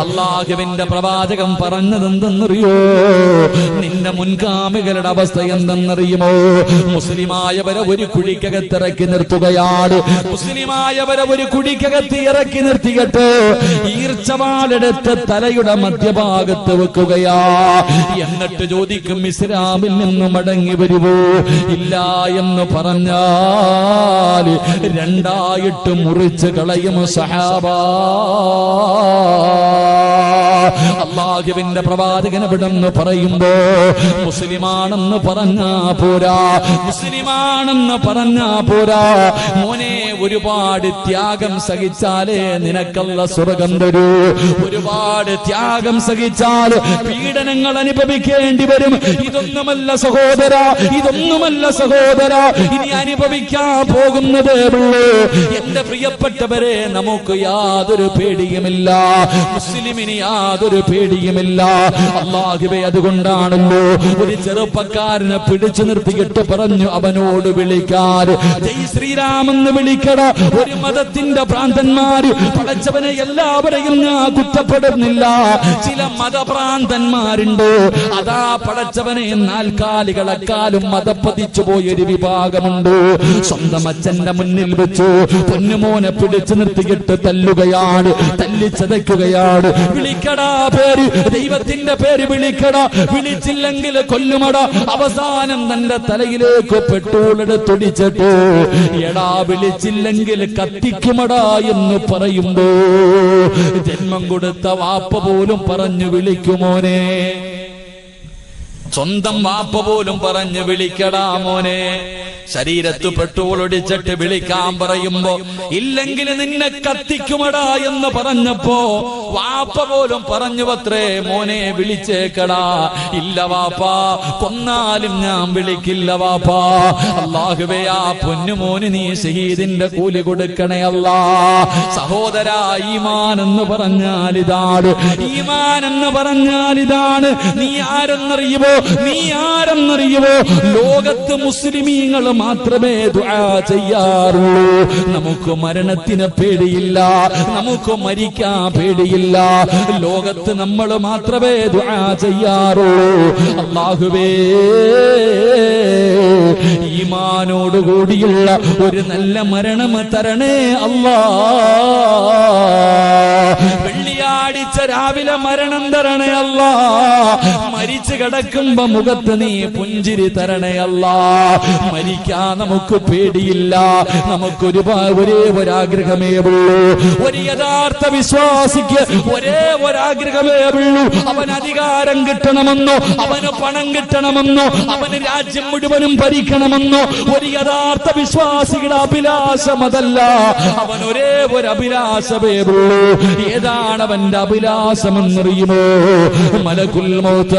അല്ലാഹുവിന്റെ പ്രവാചകൻ പറഞ്ഞതെന്തെന്നറിയോ? നിന്റെ മുൻഗാമികളുടെ അവസ്ഥ എന്തെന്നറിയുമോ? മുസ്ലിമായവരെ ഒരു കുഴിക്കകത്തിറക്കി നിർത്തുകയാണ്. മുസ്ലിമായവരെ ഒരു കുഴിക്കകത്ത് ഇറക്കി നിർത്തിയിട്ട് ഈർച്ചവാളെടുത്ത് തലയുടെ മധ്യഭാഗത്ത് വെക്കുകയാ. എന്നിട്ട് ചോദിക്കും, ഇസ്ലാമിൽ നിന്ന് മടങ്ങി വരുവോ? ഇല്ല എന്ന് പറഞ്ഞാൽ രണ്ടായിട്ട് മുറിച്ച് കളയും സഹാബാ. അല്ലാഹുവിന്റെ പ്രവാചകൻ ഇവിടെന്ന് പറയുമ്പോ മുസ്ലിമാണെന്ന് പറഞ്ഞാ പോരാ, മുസ്ലിമാണെന്ന് പറഞ്ഞാ പോരാ മോനെ. ഒരുപാട് ത്യാഗം സഹിച്ചാലേ നിനക്കല്ല സ്വർഗം തരൂ. ഒരുപാട് ത്യാഗം സഹിച്ചാൽ പീഡനങ്ങൾ അനുഭവിക്കേണ്ടി വരും. ഇതൊന്നുമല്ല സഹോദര, ഇതൊന്നുമല്ല സഹോദര, ഇനി അനുഭവിക്കാൻ പോകുന്നതേ ഉള്ളൂ. എന്റെ പ്രിയപ്പെട്ടവരെ, നമുക്ക് യാതൊരു പേടിയുമില്ല, മുസ്ലിമിന് യാതൊരു പേടിയുമില്ല. അല്ലാഹുവേ, അതുകൊണ്ടാണല്ലോ ഒരു ചെറുപ്പക്കാരനെ പിടിച്ചു നിർത്തിയിട്ട് പറഞ്ഞു അവനോട് വിളിക്കാൻ, ജയ് ശ്രീരാമെന്ന് വിളിക്കട. ഒരു മതത്തിന്റെ ഭ്രാന്തന്മാര്, പടച്ചവനെ എല്ലാവരെയും ഞാൻ കുറ്റപ്പെടുന്നില്ല, ചില മതഭ്രാന്തന്മാരുണ്ട്. അതാ പടച്ചവനെ നാൽക്കാലികളെക്കാളും മതപ്പതിച്ചു പോയൊരു വിഭാഗമുണ്ട്. സ്വന്തം അച്ഛന്റെ മുന്നിൽ വെച്ചു പൊന്നുമോനെ പിടിച്ചു നിർത്തിയിട്ട് തല്ലുകയാണ്, തല്ലിച്ചതയ്ക്കുകയാണ്. വിളിക്കടാ പേര്, ദൈവത്തിന്റെ പേര് വിളിക്കടാ, വിളിച്ചില്ലെങ്കിൽ കൊല്ലുമട. അവസാനം തന്റെ തലയിലേക്ക് പെട്രോൾ എടുത്തൊടിച്ചിട്ട് എടാ വിളിച്ചില്ലെങ്കിൽ കത്തിക്കുമടാ എന്ന് പറയുമ്പോ ജന്മം കൊടുത്ത വാപ്പ പോലും പറഞ്ഞു വിളിക്കുമോനെ. സ്വന്തം വാപ്പ പോലും പറഞ്ഞു വിളിക്കടാ മോനെ. ശരീരത്ത് പെട്രോൾ ഒടിച്ചിട്ട് വിളിക്കാൻ പറയുമ്പോ ഇല്ലെങ്കിൽ നിന്നെ കത്തിക്കുമടാ എന്ന് പറഞ്ഞപ്പോ വാപ്പ പോലും പറഞ്ഞു അത്രേ, മോനെ വിളിച്ചേക്കടാ. ഇല്ല വാപ്പാ, കൊന്നാലും ഞാൻ വിളിക്കില്ല വാപ്പാ. അല്ലാഹുവേ, ആ പൊന്നുമോന് നീ ഷഹീദിന്റെ കൂലി കൊടുക്കണേ അല്ലാ. സഹോദര, ഈമാൻ എന്ന് പറഞ്ഞാൽ ഇതാണ്, ഈമാൻ എന്ന് പറഞ്ഞാൽ ഇതാണ്. നീ ആരെന്നറിയുമോ? നീ ആരെന്നറിയുമോ? ലോകത്ത് മുസ്ലിമീങ്ങൾ മാത്രമേ ദുആ ചെയ്യാറുള്ളൂ. നമുക്ക് മരണത്തിന് പേടിയില്ല, നമുക്ക് മരിക്കാൻ പേടിയില്ല. ലോകത്ത് നമ്മൾ മാത്രമേ ദുആ ചെയ്യാറുള്ളൂ. അല്ലാഹുവേ, ഈമാനോടുകൂടിയുള്ള ഒരു നല്ല മരണം തരണേ അല്ലാ. വെള്ളിയാഴ്ച രാവിലെ മരണം തരണേ അല്ലാ. മരിച്ചു കിടക്കുമ്പോ മുഖത്ത് നീ പുഞ്ചിരി തരണേ അല്ലാ. മരിക്കാൻ നമുക്ക് പേടിയില്ല, നമുക്കൊരു ഒരേ ഒരാഗ്രഹമേ ഉള്ളൂ. ഒരു യഥാർത്ഥ വിശ്വാസിക്ക് ഒരേ ഒരാഗ്രഹമേ ഉള്ളൂ. അവൻ അധികാരം കിട്ടണമെന്നോ, അവന് പണം കിട്ടണമെന്നോ, അവന് രാജ്യം മുഴുവനും ഭരിക്കണമെന്നോ ഒരു യഥാർത്ഥ വിശ്വാസിയുടെ അഭിലാഷം അതല്ല. അവൻ ഒരേ ഒരു അഭിലാഷമേ ഉള്ളൂ. ഏതാണ് അവന്റെ അഭിലാഷമെന്നറിയുമോ? മലക്കുൽ മൗത്ത്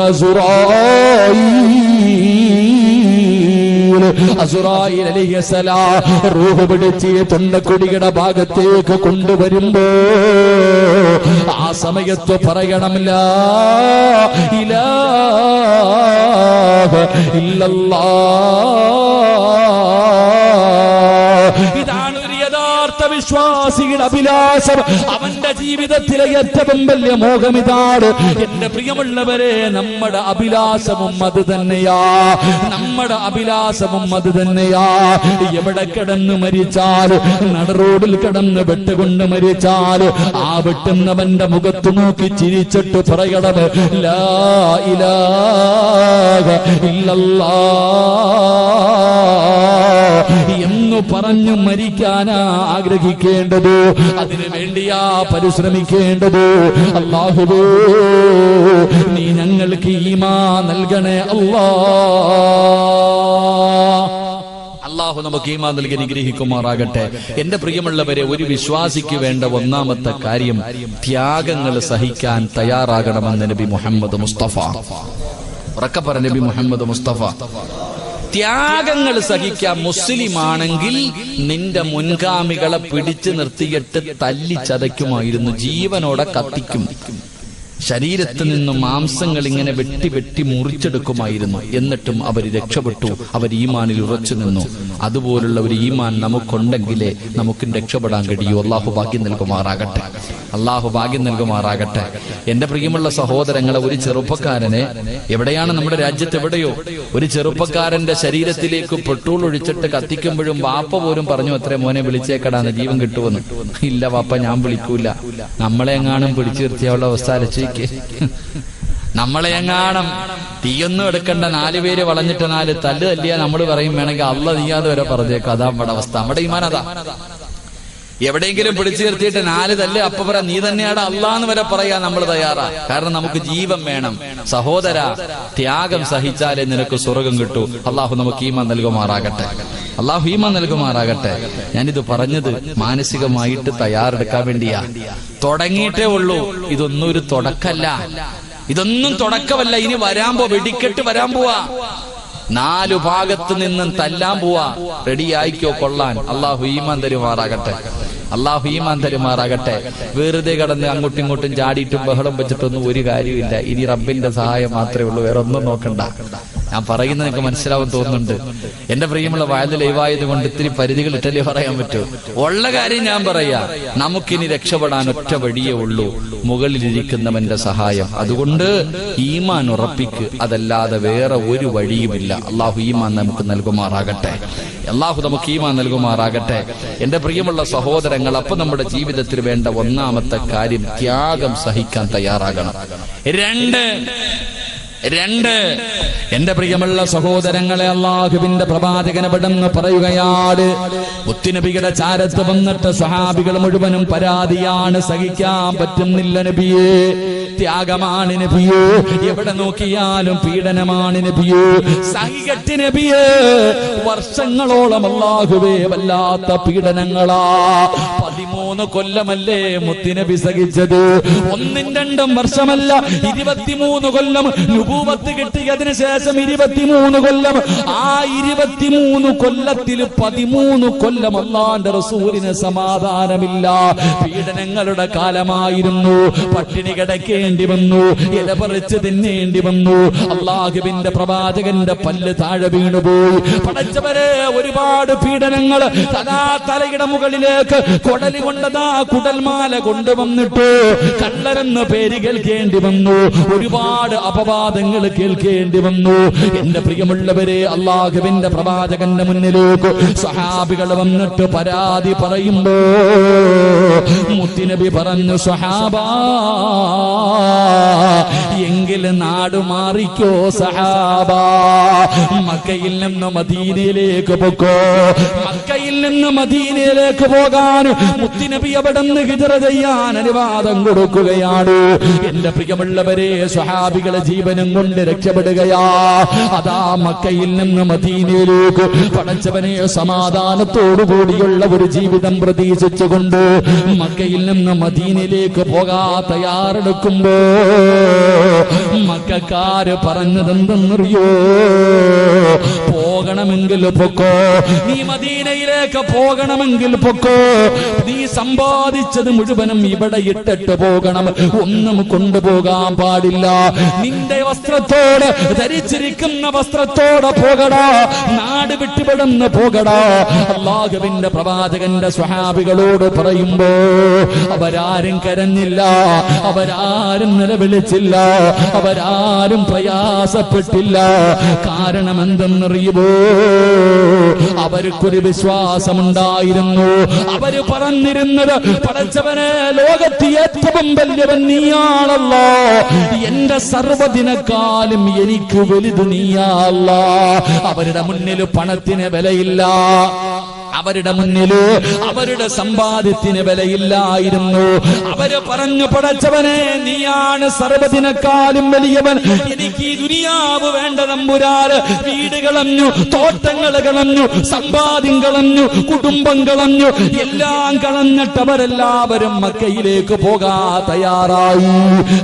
അസുറായിൽ അലൈഹിസ്സലാം റൂഹ് പിടിച്ച് തൊണ്ടക്കൊടിയുടെ ഭാഗത്തേക്ക് കൊണ്ടുവരുമ്പോ ആ സമയത്ത് പറയണം, ലാ ഇലാഹ ഇല്ലല്ലാഹ്. ഇതാണ് ഒരു യഥാർത്ഥ വിശ്വാസിയുടെ അഭിലാഷം. അവന്റെ ജീവിതത്തിലെ ഏറ്റവും വലിയ മോഹം ഇതാണ്. എന്റെ പ്രിയമുള്ളവരെ, നമ്മുടെ അഭിലാഷവും അത് തന്നെയാ, നമ്മുടെ അഭിലാഷവും അത് തന്നെയാ. എവിടെ കിടന്ന് മരിച്ചാൽ, നടറോഡിൽ കിടന്ന് വെട്ടുകൊണ്ട് മരിച്ചാൽ ആ വെട്ടുന്നവന്റെ മുഖത്ത് നോക്കി ചിരിച്ചിട്ട് പറയണം, ലാ ഇലാഹ ഇല്ലല്ലാഹ് എന്ന് പറഞ്ഞു മരിക്കാനാ ആഗ്രഹിക്കേണ്ടത്. അതിനു വേണ്ടിയാ പരിശ്രമിക്കേണ്ടത്. അല്ലാഹുവേ, നീ ഞങ്ങൾക്ക് ഈമാൻ നൽകണേ അല്ലാ. അല്ലാഹു നമുക്ക് ഈമാൻ നൽകി അനുഗ്രഹിക്കുമാറാകട്ടെ. എന്റെ പ്രിയമുള്ളവരെ, ഒരു വിശ്വാസിക്ക് വേണ്ട ഒന്നാമത്തെ കാര്യം ത്യാഗങ്ങൾ സഹിക്കാൻ തയ്യാറാകണമെന്ന് നബി മുഹമ്മദ് മുസ്തഫ. ഉറക്കെ പറ, നബി മുഹമ്മദ് മുസ്തഫ. ത്യാഗങ്ങൾ സഹിക്കാൻ മുസ്ലിമാണെങ്കിൽ നിന്റെ മുൻഗാമികളെ പിടിച്ചു നിർത്തിയിട്ട് തല്ലി ചതയ്ക്കുമായിരുന്നു, ജീവനോടെ കത്തിക്കും. ശരീരത്തിൽ നിന്നും മാംസങ്ങൾ ഇങ്ങനെ വെട്ടി വെട്ടി മുറിച്ചെടുക്കുമായിരുന്നു. എന്നിട്ടും അവർ രക്ഷപ്പെട്ടു. അവർ ഈമാനിൽ ഉറച്ചു നിന്നു. അതുപോലുള്ള ഒരു ഈമാൻ നമുക്കുണ്ടെങ്കിലേ നമുക്കും രക്ഷപ്പെടാൻ കഴിയൂ. അള്ളാഹു ഭാഗ്യം നൽകുമാറാകട്ടെ. അള്ളാഹു ഭാഗ്യം നൽകുമാറാകട്ടെ. എന്റെ പ്രിയമുള്ള സഹോദരങ്ങളെ, ഒരു ചെറുപ്പക്കാരനെ, എവിടെയാണ് നമ്മുടെ രാജ്യത്ത് എവിടെയോ ഒരു ചെറുപ്പക്കാരന്റെ ശരീരത്തിലേക്ക് പെട്രോൾ ഒഴിച്ചിട്ട് കത്തിക്കുമ്പോഴും വാപ്പ പോലും പറഞ്ഞു അത്രേ, മോനെ വിളിച്ചേക്കടാന്ന്, ജീവൻ കിട്ടുമെന്ന്. ഇല്ല വാപ്പ, ഞാൻ വിളിക്കൂല. നമ്മളെ എങ്ങാനും പിടിച്ചു നിർത്തിയുള്ള അവസ്ഥ അലച്ചിക്ക്. നമ്മളെ എങ്ങാനും തീയൊന്നും എടുക്കേണ്ട 4 പേര് വളഞ്ഞിട്ട് 4 തല്ല് തല്ലിയാ നമ്മൾ പറയും വേണമെങ്കിൽ അള്ള നീയാതെ വരെ പറഞ്ഞേക്കും. അതാ നമ്മുടെ അവസ്ഥ. നമ്മുടെ ഈമാൻ അതാ. എവിടെയെങ്കിലും പിടിച്ചു നിർത്തിയിട്ട് 4 തല്ല് അപ്പൊ പറ നീ തന്നെയാണ് അള്ളാന്ന് വരെ പറയാൻ നമ്മൾ തയ്യാറാ. കാരണം നമുക്ക് ജീവൻ വേണം. സഹോദര, ത്യാഗം സഹിച്ചാലേ നിനക്ക് സ്വർഗം കിട്ടൂ. അള്ളാഹു നമുക്ക് ഈമാൻ നൽകുമാറാകട്ടെ. അള്ളാഹു ഈമാൻ നൽകുമാറാകട്ടെ. ഞാനിത് പറഞ്ഞത് മാനസികമായിട്ട് തയ്യാറെടുക്കാൻ വേണ്ടിയാ. തുടങ്ങിയിട്ടേ ഉള്ളൂ. ഇതൊന്നും ഒരു തുടക്കല്ല. ഇതൊന്നും തുടക്കമല്ല. ഇനി വെടിക്കെട്ട് വരാൻ പോവാ. 4 ഭാഗത്ത് നിന്നും തല്ലാൻ പോവാ. റെഡി ആയിക്കോ കൊള്ളാൻ. അള്ളാഹു ഈമാൻ തരുമാറാകട്ടെ. അള്ളാഹു ഈമാൻ തരുമാറാകട്ടെ. വെറുതെ കടന്ന് അങ്ങോട്ടും ഇങ്ങോട്ടും ചാടിയിട്ടും ബഹളം വെച്ചിട്ടൊന്നും ഒരു കാര്യമില്ല. ഇനി റബ്ബിന്റെ സഹായം മാത്രമേ ഉള്ളൂ. വേറെ ഒന്നും നോക്കണ്ട. ഞാൻ പറയുന്നത് നിങ്ങൾക്ക് മനസ്സിലാവും തോന്നുന്നുണ്ട്. എന്റെ പ്രിയമുള്ള വയല് ലൈവായത് കൊണ്ട് ഇത്തിരി പരിധികൾ ഇട്ടല്ലേ പറയാൻ പറ്റൂ. ഉള്ള കാര്യം ഞാൻ പറയാ. നമുക്കിനി രക്ഷപ്പെടാൻ ഒറ്റ വഴിയേ ഉള്ളൂ, മുകളിലിരിക്കുന്നവന്റെ സഹായം. അതുകൊണ്ട് ഈമാൻ ഉറപ്പിക്ക്. അതല്ലാതെ വേറെ ഒരു വഴിയുമില്ല. അള്ളാഹു ഈമാൻ നമുക്ക് നൽകുമാറാകട്ടെ. അള്ളാഹു നമുക്ക് ഈമാൻ നൽകുമാറാകട്ടെ. എന്റെ പ്രിയമുള്ള സഹോദരങ്ങൾ, അപ്പൊ നമ്മുടെ ജീവിതത്തിൽ വേണ്ട ഒന്നാമത്തെ കാര്യം ത്യാഗം സഹിക്കാൻ തയ്യാറാകണം. 2 എന്റെ പ്രിയമുള്ള സഹോദരങ്ങളെ, അള്ളാഹുവിന്റെ പ്രവാചകൻ പെട്ടെന്ന് പറയുകയാണ്, മുത്തുനബിയുടെ ചാരത്ത് വന്നിട്ട് സഹാബികൾ മുഴുവനും പരാതിയാണ്. സഹിക്കാൻ പറ്റുന്നില്ല നബിയേ, ത്യാഗമാണ് നബിയേ, എവിടെ നോക്കിയാലും പീഡനമാണ് നബിയേ, സഹികറ്റ് നബിയേ, വർഷങ്ങളോളം അല്ലാഹുവേ വല്ലാത്ത പീഡനങ്ങളാ. 13 കൊല്ലമല്ലേ മുത്തുനബി സഹിച്ചത്. 1-2 വർഷമല്ല, 23 കൊല്ലം നുബൂവത്ത് കിട്ടിയതിനു ശേഷം 23 കൊല്ലം. ആ 23 കൊല്ലത്തിൽ 13 കൊല്ലം അല്ലാഹുവിന്റെ റസൂലിന് സമാധാനമില്ല. പീഡനങ്ങളുടെ കാലമായിരുന്നു. പട്ടിണി കിടക്കേണ്ടി വന്നു, ഇല പറിച്ച് തിന്നേണ്ടി വന്നു. അല്ലാഹുവിന്റെ പ്രവാചകന്റെ പല്ല് താഴെ വീണുപോയി. പടച്ചവരെ, ഒരുപാട് പീഡനങ്ങൾ. തലയുടെ മുകളിലേക്ക് കൊടലി കൊണ്ടതാ കുടൽമാല കൊണ്ടുവന്നിട്ട് കള്ളരെന്ന് പേര് കേൾക്കേണ്ടി വന്നു. ഒരുപാട് അപവാദങ്ങൾ കേൾക്കേണ്ടി വന്നു. എന്റെ പ്രിയമുള്ളവരെ, അല്ലാഹുവിന്റെ പ്രവാചകന്റെ മുന്നിലേക്ക് സഹാബികൾ വന്നിട്ട് പരാതി പറയുമ്പോ മുത്തുനബി പറഞ്ഞു, സഹാബാ, എങ്കിൽ നാട് മാറിക്കോ സഹാബാ, മക്കയിൽ നിന്ന് മദീനയിലേക്ക് പോക്കോ. മക്കയിൽ നിന്ന് മദീനയിലേക്ക് പോകാൻ മുത്തുനബി അവിടെ നിന്ന് ഹിജ്റ ചെയ്യാൻ അനുവാദം കൊടുക്കുകയാണ്. എന്റെ പ്രിയമുള്ളവരെ, സ്വഹാബികളെ ജീവനും കൊണ്ട് രക്ഷപ്പെടുകയാ. അതാ മക്കയിൽ നിന്ന് മദീനയിലേക്ക് പടച്ചവനെ സമാധാനത്തോടുകൂടിയുള്ള ഒരു ജീവിതം പ്രതീക്ഷിച്ചുകൊണ്ട് മക്കയിൽ നിന്ന് മദീനയിലേക്ക് പോകാൻ തയ്യാറെടുക്കുമ്പോ മക്കക്കാര് പറഞ്ഞതെന്തെന്നറിയോ? പോകണമെങ്കിൽ പൊക്കോ, നീ മദീനയിലേക്ക് പോകണമെങ്കിൽ പൊക്കോ, നീ സമ്പാദിച്ചത് മുഴുവനും ഇവിടെ ഇട്ടിട്ട് പോകണം, ഒന്നും കൊണ്ടുപോകാൻ പാടില്ല. നിന്റെ വസ്ത്രത്തോട്, ധരിച്ചിരിക്കുന്ന വസ്ത്രത്തോടെ പോകടാ, നാട് വിട്ടുപെടുന്ന് പോകടാ. അല്ലാഹുവിന്റെ പ്രവാചകന്റെ സ്വഹാബികളോട് പറയുമ്പോ അവരാരും കരഞ്ഞില്ല, അവരാരും നിലവിളിച്ചില്ല, അവരാരും പ്രയാസപ്പെട്ടില്ല. കാരണം എന്തെന്നറിയുമോ? അവർക്കൊരു വിശ്വാസമുണ്ടായിരുന്നു. അവര് പറഞ്ഞിരുന്നത്, പടച്ചവനെ, ലോകത്ത് ഏറ്റവും വലിയവൻ നീയാണല്ലോ, എന്റെ സർവ്വതിനെക്കാളും എനിക്ക് വലുത് നീയാണല്ലോ. അവരുടെ മുന്നിൽ പണത്തിന് വിലയില്ല, അവരുടെ മുന്നില് അവരുടെ സമ്പാദ്യത്തിന് വിലയില്ലായിരുന്നു. അവര് പറഞ്ഞു, പടച്ചവനെ, നീയാണ് സർവ്വതിനെക്കാളും വലിയവൻ, എനിക്ക് ഈ ദുനിയാവ് വേണ്ട തമ്പുരാന്. വീട് കളഞ്ഞു, തോട്ടങ്ങൾ കളഞ്ഞു, സമ്പാദ്യം കളഞ്ഞു, കുടുംബം കളഞ്ഞു, എല്ലാം കളഞ്ഞിട്ട് അവരെല്ലാവരും മക്കയിലേക്ക് പോകാൻ തയ്യാറായി.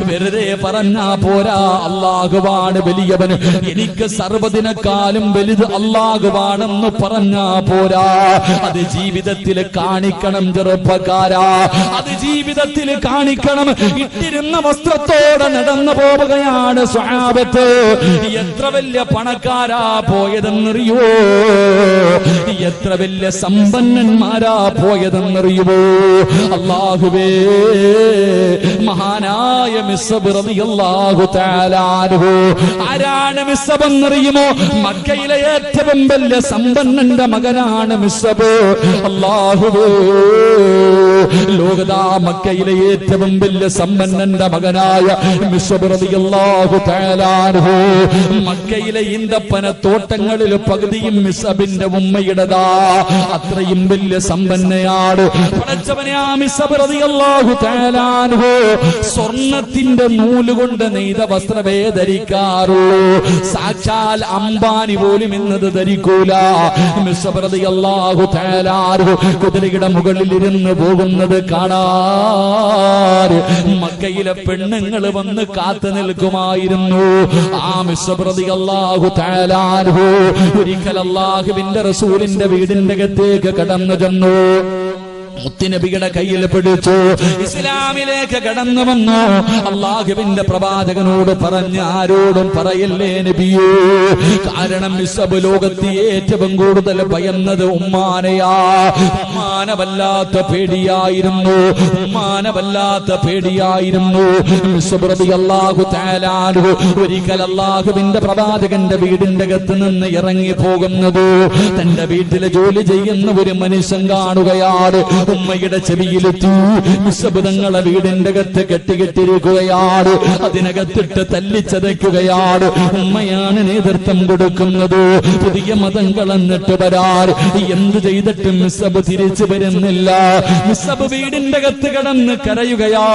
വെറുതെ പറഞ്ഞാ പോരാ, അല്ലാഹുവാണ് വലിയവൻ, എനിക്ക് സർവ്വതിനെക്കാളും വലുത് അല്ലാഹുവാണെന്ന് പറഞ്ഞാ പോരാ. അത് ജീവിതത്തിൽ കാണിക്കണം ചെറുപ്പക്കാരാ, അത് ജീവിതത്തിൽ കാണിക്കണം. ഇട്ടിരുന്ന വസ്ത്രത്തോടെ നടന്നു പോവുകയാണ് സ്വഹാബത്ത്. എത്ര വലിയ പണക്കാരാ പോയതെന്നറിയോ, എത്ര വലിയ സമ്പന്നന്മാരാ പോയതെന്നറിയുമോ? അല്ലാഹുവേ, മഹാനായ മിസ്അബ് റളിയല്ലാഹു തആല അൻഹു. ആരാണ് മിസ്അബ് എന്നറിയുമോ? മക്കയിലെ ഏറ്റവും വലിയ സമ്പന്നന്റെ മകനാണ് മിസ്അബ്. അല്ലാഹുവേ, ലോകതാ മക്കയിലെ ഏറ്റവും വലിയ സമ്പന്നന്റെ മകനായ മിസ്അബ് റളിയല്ലാഹു തആല അൻഹു. മക്കയിലെ ഈന്തപ്പന തോട്ടങ്ങളിൽ പകുതിയും മിസ്അബിന്റെ ഉമ്മയുടേതാ. അത്രയും വലിയ സമ്പന്നയാണ്. പടച്ചവനെ, ആ മിസ്അബ് റളിയല്ലാഹു തആല അൻഹു സ്വർണത്തിന്റെ നൂലുകൊണ്ട് നെയ്ത വസ്ത്രമേ ധരിക്കാറുള്ളൂ. സാക്ഷാൽ അംബാനി പോലും ഇന്നത് ധരിക്കൂല. മിസ്അബ് റളിയല്ലാഹു തആല അൻഹു കുതിരയുടെ മുകളിൽ ഇരുന്ന് പോകുന്നത് കാണാൻ മക്കയിലെ പെണ്ണുങ്ങൾ വന്ന് കാത്തു നിൽക്കുമായിരുന്നു. ആ മിസ്അബ് റളിയല്ലാഹു തആല അൻഹു ഒരിക്കൽ അല്ലാഹുവിന്റെ റസൂലിന്റെ വീടിന്റെ അകത്തേക്ക് കടന്നു ചെന്നു. മുത്തുനബിയുടെ കയ്യിൽ പിടിച്ചു ഇസ്ലാമിലേക്ക് കടന്നു വന്നു. അല്ലാഹുവിന്റെ പ്രവാചകനോട് പറഞ്ഞ്, ആരോടും പറയല്ലേ നബിയേ, കാരണം മിസ്അബ് ലോകത്ത് ഏറ്റവും കൂടുതൽ ഭയന്നത് ഉമ്മാനെയാ. ഉമ്മാനെ വല്ലാത്ത പേടിയായിരുന്നു, ഉമ്മാനെ വല്ലാത്ത പേടിയായിരുന്നു. മിസ്അബ് റളിയല്ലാഹു തആല അൻഹു ഒരിക്കൽ അല്ലാഹുവിന്റെ പ്രവാചകന്റെ വീടിന്റെ അകത്ത് നിന്ന് ഇറങ്ങി പോകുന്നത് തന്റെ വീട്ടിൽ ജോലി ചെയ്യുന്ന ഒരു മനുഷ്യൻ കാണുകയാണ്. ഉമ്മയുടെ ചെവിയിലെത്തി. മിസ്അബ് തങ്ങളെ വീടിന്റെ അകത്ത് കെട്ടിയിരിക്കുകയാണ്. അതിനകത്തിട്ട് തല്ലിച്ചതയ്ക്കുകയാണ്. ഉമ്മയാണ് നേതൃത്വം കൊടുക്കുന്നത്. പുതിയ മതം കളഞ്ഞിട്ട് വരാൻ എന്ത് ചെയ്തിട്ടും മിസ്അബ് തിരിച്ചു വരുന്നില്ല. മിസ്അബ് വീടിന്റെ അകത്ത് കിടന്ന് കരയുകയാ,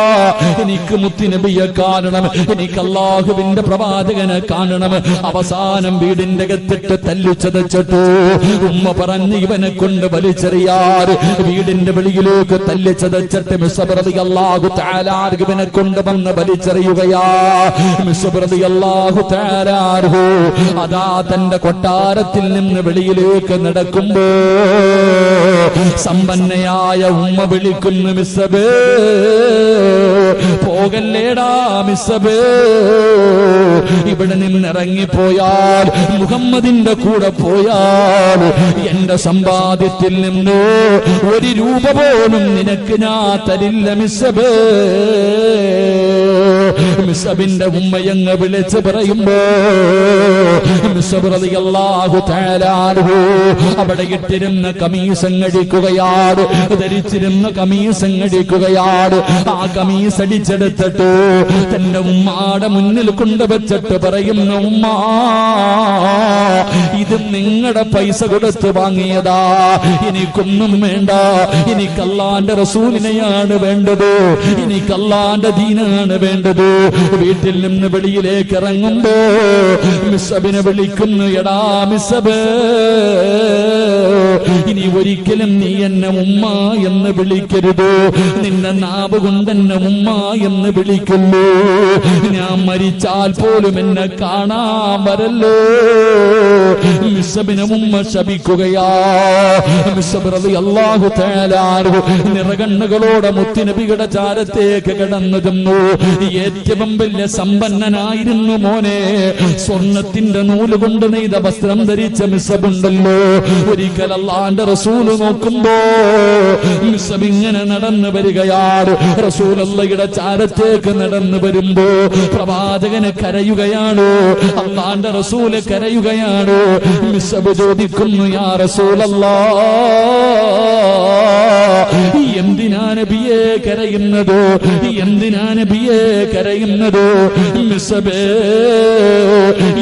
എനിക്ക് മുത്തുനബിയെ കാണണം, എനിക്ക് അല്ലാഹുവിന്റെ പ്രവാചകനെ കാണണം. അവസാനം വീടിന്റെ അകത്തിട്ട് തല്ലിച്ചതച്ചിട്ടു. ഉമ്മ പറഞ്ഞ് ഇവനെ കൊണ്ട് വലിച്ചെറിയാറ് വീടിന്റെ വെളിയിലേക്ക് തല്ലിച്ചതച്ചിട്ട് മിസ്അബ് റളിയല്ലാഹു തആല അൻഹുവിനെ കൊണ്ടുവന്ന് വലിച്ചെറിയുകയാ. മിസ്അബ് റളിയല്ലാഹു തആല അൻഹു അതാ തന്റെ കൊട്ടാരത്തിൽ നിന്ന് വെളിയിലേക്ക് നടക്കുമ്പോ സമ്പന്നയായ ഉമ്മ വിളിക്കുന്നു, മിസ്അബ് പോകല്ലേടാ മിസ്അബ്, ഇവിടെ നിന്നിറങ്ങിപ്പോയാൽ മുഹമ്മദിന്റെ കൂടെ പോയാൽ എന്റെ സമ്പാദ്യത്തിൽ നിന്ന് ഒരു രൂപ പോലും നിനക്ക് ഞാൻ തരില്ല മിസ്അബ്. മിസ്അബിന്റെ ഉമ്മയങ്ങ് വിളിച്ച് പറയുമ്പോ മിസ്അബ് റളിയല്ലാഹു തആല അൻഹു അവിടെ ഇട്ടിരുന്ന കമീസങ്ങടിക്കുകയാണ്, ധരിച്ചിരുന്ന കമീസങ്ങടിക്കുകയാണ്. ആ കമീസ് അടിച്ചെടുത്തിട്ട് തന്റെ ഉമ്മാടെ മുന്നിൽ കൊണ്ടുവച്ചിട്ട് പറയുന്ന, ഉമ്മ ഇത് നിങ്ങളുടെ പൈസ കൊടുത്ത് വാങ്ങിയതാ, എനിക്കൊന്നും വേണ്ട, എനിക്ക് അല്ലാഹുവിന്റെ റസൂലിനെയാണ് വേണ്ടത്, എനിക്ക് അല്ലാഹുവിന്റെ ദീനാണ് വേണ്ടത്. വീട്ടിൽ നിന്ന് വെളിയിലേക്ക് ഇറങ്ങുമ്പോ മിസ്അബിനെ വിളിക്കുന്നു, എടാ മിസ്അബ്, ഇനി ഒരിക്കലും നീ എന്നെ ഉമ്മ എന്ന് വിളിക്കരുത്, നിന്നെ നാവ് കൊണ്ട് എന്നെ ഉമ്മ എന്ന് വിളിക്കുന്നു. ഞാൻ മരിച്ചാൽ പോലും എന്നെ കാണാൻ വരല്ലോ. മിസ്അബിനെ ഉമ്മ ശപിക്കുകയാ. മിസ്അബ് റളിയല്ലാഹു തആല അൻഹു നിറകണ്ണുകളോടെ മുത്തുനബിയുടെ ചാരത്തേക്ക് കടന്നു ചെന്നു. ഏറ്റവും വലിയ സമ്പന്നനായിരുന്നു മോനെ. സ്വർണത്തിന്റെ നൂല് കൊണ്ട് നെയ്ത വസ്ത്രം ധരിച്ച മിസ്അബ് ഉണ്ടല്ലോ. ഒരിക്കൽ അല്ലാഹുവിന്റെ റസൂൽ നോക്കുമ്പോ മിസ്അബ് ഇങ്ങനെ നടന്നു വരികയാണ്. റസൂലുള്ളാഹിയുടെ ചാരത്തേക്ക് നടന്നു വരുമ്പോ പ്രവാചകന് കരയുകയാണ്, അല്ലാഹുവിന്റെ റസൂല് കരയുകയാണ്. മിസ്അബ് ചോദിക്കുന്നു, യാ റസൂലല്ലാഹ്, എന്തിനാ നബിയെ കരയുന്നത്, എന്തിനാ നബിയെ കരയുന്നത്? മിസ്അബേ,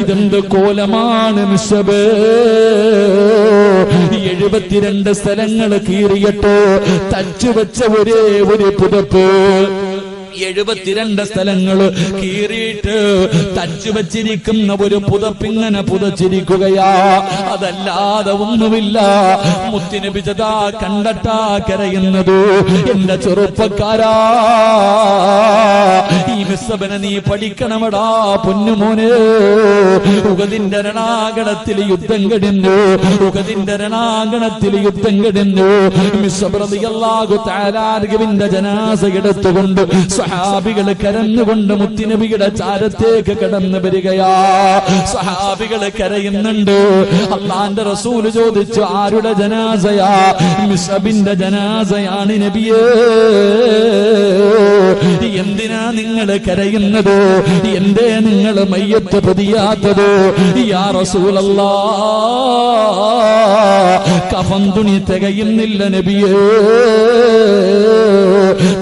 ഇതെന്ത് കോലമാണ് മിസ്അബേ? 72 സ്ഥലങ്ങൾ കീറിയിട്ട് തച്ചു വെച്ച ഒരേ ഒരു പുതപ്പ്, 72 സ്ഥലങ്ങൾ കീറിയിട്ട് തച്ചു വച്ചിരിക്കുന്ന ഒരു പുതപ്പിങ്ങനെ പുതച്ചിരിക്കുകയാ. അതല്ലാതെ ഒന്നുമില്ല. മുത്തുനബി ജദാ കണ്ടട്ടാ കരയുന്നത്. എന്റെ ചെറുപ്പക്കാരാ, ഈ മിസ്സബനെ നീ പഠിക്കണമടാ പൊന്നുമോനെ. ഉഹദിന്റെ രണാങ്കണത്തിൽ യുദ്ധം കഴിഞ്ഞു. ഉഹദിന്റെ രണാങ്കണത്തിൽ യുദ്ധം കഴിഞ്ഞു. മിസ്സബ് റളിയല്ലാഹു തആല അൻഹുവിന്റെ ജനാസ എടുത്തുകൊണ്ട് സ്വഹാബികൾ കരഞ്ഞുകൊണ്ട് മുത്തുനബിയുടെ ചാരത്തേക്ക് കടന്നു വരികയാ. സ്വഹാബികൾ കരയുന്നുണ്ട്. അല്ലാഹുവിന്റെ റസൂൽ ചോദിച്ചു, ആരുടെ ജനാസയാ? മിസ്അബിന്റെ ജനാസയാണ് നബിയേ. എന്തിനാ നിങ്ങൾ കരയുന്നത്? എന്തേ നിങ്ങൾ മയ്യത്ത് പൊതിയാത്തത്? യാ റസൂലല്ലാഹ്, കഫൻ തുണി തികയുന്നില്ല നബിയേ.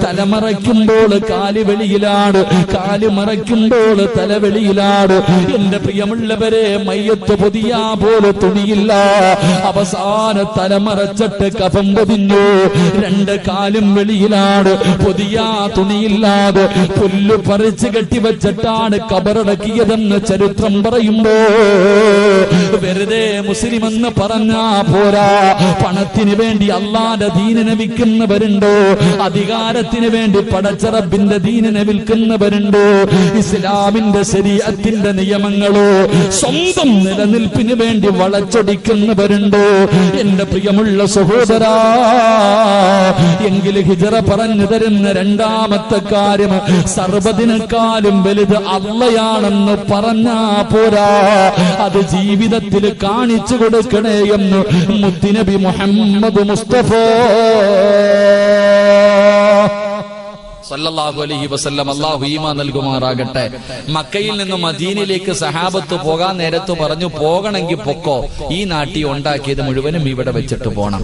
തലമറയ്ക്കുമ്പോൾ കാല് വെളിയിലാണ്, കാല് മറയ്ക്കുമ്പോൾ തലവെളിയിലാണ്. എന്റെ പ്രിയമുള്ളവരെ, മയ്യത്ത് പൊതിയാ പോലെ തുണിയില്ല. അവസാന തലമറച്ചിട്ട് കഫം പൊതിഞ്ഞു. 2 കാലും വെളിയിലാണ്, പൊതിയാ തുണിയില്ലാതെ പുല്ല് പറിച്ച് കെട്ടിവച്ചിട്ടാണ് കബറടക്കിയതെന്ന് ചരിത്രം പറയുമ്പോ വെറുതെ മുസ്ലിം എന്ന് പറഞ്ഞാ പോരാ. പണത്തിന് വേണ്ടി അള്ളാന്റെ ദീനിനെ വിൽക്കുന്നവരുണ്ടോ? അധികാരത്തിന് വേണ്ടി പടച്ച റബ്ബിന്റെ ദീനിനെ വിൽക്കുന്നവരുണ്ടോ? ഇസ്ലാമിന്റെ ശരീഅത്തിന്റെ നിയമങ്ങളോ സ്വന്തം നിലനിൽപ്പിന് വേണ്ടി വളച്ചൊടിക്കുന്നവരുണ്ടോ? എന്റെ പ്രിയമുള്ള സഹോദരാ, എങ്കിൽ ഹിജറ പറഞ്ഞു തരുന്ന രണ്ടാമത്തെ കാര്യം, സർവ്വതിനേക്കാളും വലുത് അള്ളയാണെന്ന് പറഞ്ഞാ പോരാ, അത് ജീവിതത്തിൽ കാണിച്ചു കൊടുക്കണേ എന്ന് മുത്തുനബി മുഹമ്മദ് മുസ്തഫ സല്ലല്ലാഹു അലൈഹി വസല്ലം. അല്ലാഹു ഈമാൻ നൽകുമാറാകട്ടെ. മക്കയിൽ നിന്നും മദീനയിലേക്ക് സഹാബത്ത് പോകാൻ നേരത്ത് പറഞ്ഞു, പോകണമെങ്കിൽ പൊക്കോ, ഈ നാട്ടി ഉണ്ടാക്കിയത് മുഴുവനും ഇവിടെ വെച്ചിട്ട് പോണം.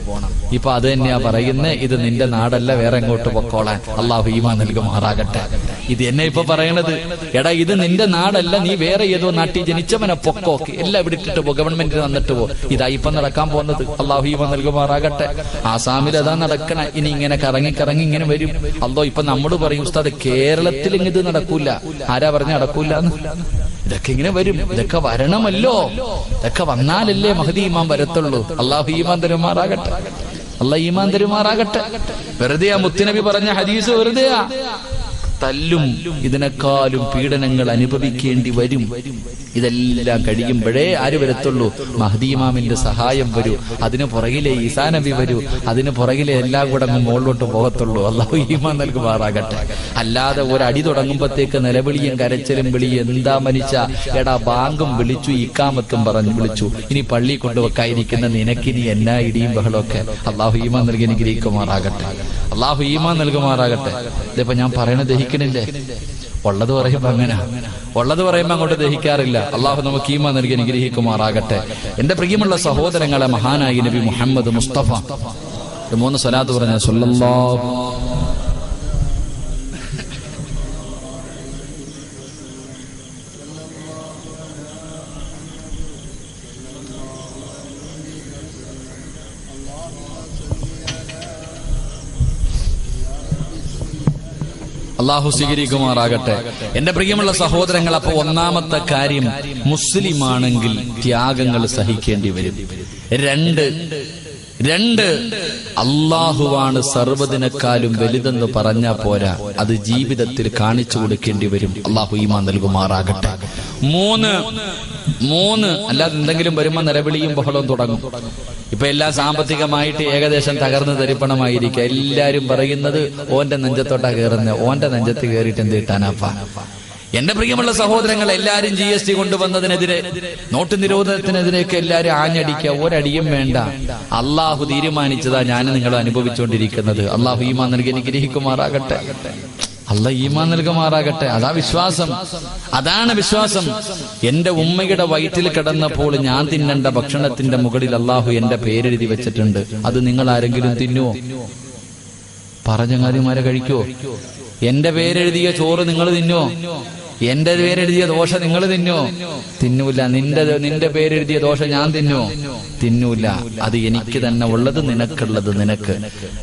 ഇപ്പൊ അത് തന്നെയാ പറയുന്നത്, ഇത് നിന്റെ നാടല്ല, വേറെ എങ്ങോട്ട് പൊക്കോളാൻ. അല്ലാഹു ഈമാൻ നൽകുമാറാകട്ടെ. ഇത് എന്നെ ഇപ്പൊ പറയണത്, എടാ ഇത് നിന്റെ നാടല്ല, നീ വേറെ ഏതോ നാട്ടിൽ ജനിച്ചവനെ പൊക്കോ, എല്ലാം ഇവിടെ ഇട്ടിട്ട് പോ, ഗവൺമെന്റിന് വന്നിട്ട് പോ. ഇതാ ഇപ്പൊ നടക്കാൻ പോകുന്നത്. അല്ലാഹു ഈമാൻ നൽകുമാറാകട്ടെ. ആസാമിൽ അതാ നടക്കണ. ഇനി ഇങ്ങനെ കറങ്ങി കറങ്ങി ഇങ്ങനെ വരും. അല്ലോ ഇപ്പൊ നമ്മൾ പറയും, ഉസ്താദ് കേരളത്തിൽ ഇത് നടക്കൂല. ആരാ പറഞ്ഞ നടക്കൂല? ഇതൊക്കെ ഇങ്ങനെ വരും. ഇതൊക്കെ വരണമല്ലോ. ഇതൊക്കെ വന്നാലല്ലേ മഹദി ഈമാൻ വരത്തുള്ളൂ. അല്ലാഹു ഈമാൻ തരുമാറാകട്ടെ. അല്ലാഹു ഈമാൻ തരുമാറാകട്ടെ. വെറുതെയാ മുത്തുനബി പറഞ്ഞ ഹദീസ്, വെറുതെയാ. തല്ലും ഇതിനേക്കാളും പീഡനങ്ങൾ അനുഭവിക്കേണ്ടി വരും. ഇതെല്ലാം കഴിയുമ്പോഴേ ആര് വരത്തുള്ളൂ? മഹ്ദി ഇമാമിന്റെ സഹായം വരൂ. അതിന് പുറകിലെ ഈസാ നബി വരൂ. അതിന് പുറകിലെ എല്ലാം കൂടെ മുകളിലോട്ട് പോകത്തുള്ളൂ. അല്ലാഹു ഈമാൻ നൽകുമാറാകട്ടെ. അല്ലാതെ ഒരടി തുടങ്ങുമ്പോഴത്തേക്ക് നിലവിളിയും കരച്ചിലും വിളിയും, എന്താ മനുഷ്യ, എടാ ബാങ്കും വിളിച്ചു, ഇക്കാമത്തും പറഞ്ഞു വിളിച്ചു, ഇനി പള്ളി കൊണ്ടുവെക്കാതിരിക്കുന്ന നിനക്കിനി എന്നാ ഇടിയും ബഹളമൊക്കെ. അല്ലാഹു ഈമാൻ നൽകി അനുഗ്രഹിക്കുമാറാകട്ടെ. അല്ലാഹു ഈമാൻ നൽകുമാറാകട്ടെ. ഇതിപ്പോ ഞാൻ പറയണത് ദഹിക്കണില്ലേ? ഉള്ളത് പറയുമ്പോ അങ്ങനെ, ഉള്ളത് പറയുമ്പോ അങ്ങോട്ട് ദഹിക്കാറില്ല. അള്ളാഹു നമുക്ക് ഈമാൻ നൽകി അനുഗ്രഹിക്കുമാറാകട്ടെ. എന്റെ പ്രിയമുള്ള സഹോദരങ്ങളെ, മഹാനായ നബി മുഹമ്മദ് മുസ്തഫ 3 സ്വലാത്ത് പറഞ്ഞ സല്ലല്ലാഹു അള്ളാഹു സ്വീകരിക്കുമാറാകട്ടെ. എന്റെ പ്രിയമുള്ള സഹോദരങ്ങൾ, അപ്പൊ ഒന്നാമത്തെ കാര്യം, മുസ്ലിമാണെങ്കിൽ ത്യാഗങ്ങൾ സഹിക്കേണ്ടി വരും. രണ്ട് അള്ളാഹുവാണ് സർവ്വതിനേക്കാളും വലുതെന്ന് പറഞ്ഞാ പോരാ, അത് ജീവിതത്തിൽ കാണിച്ചു കൊടുക്കേണ്ടി വരും. അള്ളാഹു ഈമാൻ നൽകുമാറാകട്ടെ. 3 അല്ലാതെ എന്തെങ്കിലും വരുമ്പോ നിലവിളിയും ബഹളവും തുടങ്ങും. ഇപ്പൊ എല്ലാം സാമ്പത്തികമായിട്ട് ഏകദേശം തകർന്ന് തരിപ്പണമായിരിക്കുക. എല്ലാരും പറയുന്നത് ഓന്റെ നെഞ്ചത്തോട്ടാ കയറുന്നത്, ഓന്റെ നെഞ്ചത്ത് കയറിയിട്ട് എന്ത് കിട്ടാനാപ്പാ. എന്റെ പ്രിയമുള്ള സഹോദരങ്ങൾ, എല്ലാരും GST കൊണ്ടുവന്നതിനെതിരെ, നോട്ട് നിരോധനത്തിനെതിരെയൊക്കെ എല്ലാരും ആഞ്ഞടിക്കുക. ഒരടിയും വേണ്ട. അള്ളാഹു തീരുമാനിച്ചതാ ഞാൻ നിങ്ങൾ അനുഭവിച്ചുകൊണ്ടിരിക്കുന്നത്. അള്ളാഹു ഈമാൻ നൽകി അനുഗ്രഹിക്കുമാറാകട്ടെ. അല്ലാഹു ഈമാൻ നൽകുമാറാകട്ടെ. അതാ വിശ്വാസം, അതാണ് വിശ്വാസം. എന്റെ ഉമ്മയുടെ വയറ്റിൽ കിടന്നപ്പോൾ ഞാൻ തിന്നേണ്ട ഭക്ഷണത്തിന്റെ മുകളിൽ അള്ളാഹു എന്റെ പേരെഴുതി വെച്ചിട്ടുണ്ട്. അത് നിങ്ങൾ ആരെങ്കിലും തിന്നുവോ? പറഞ്ഞങ്ങാതിമാരെ കഴിക്കുവോ? എന്റെ പേരെഴുതിയ ചോറ് നിങ്ങൾ തിന്നുവോ? എന്റെ പേരെഴുതിയ ദോശ നിങ്ങൾ തിന്നോ? തിന്നൂല. നിന്റെ പേരെഴുതിയ ദോശ ഞാൻ തിന്നോ? തിന്നൂല. അത് എനിക്ക് തന്നെ ഉള്ളത്, നിനക്കുള്ളത്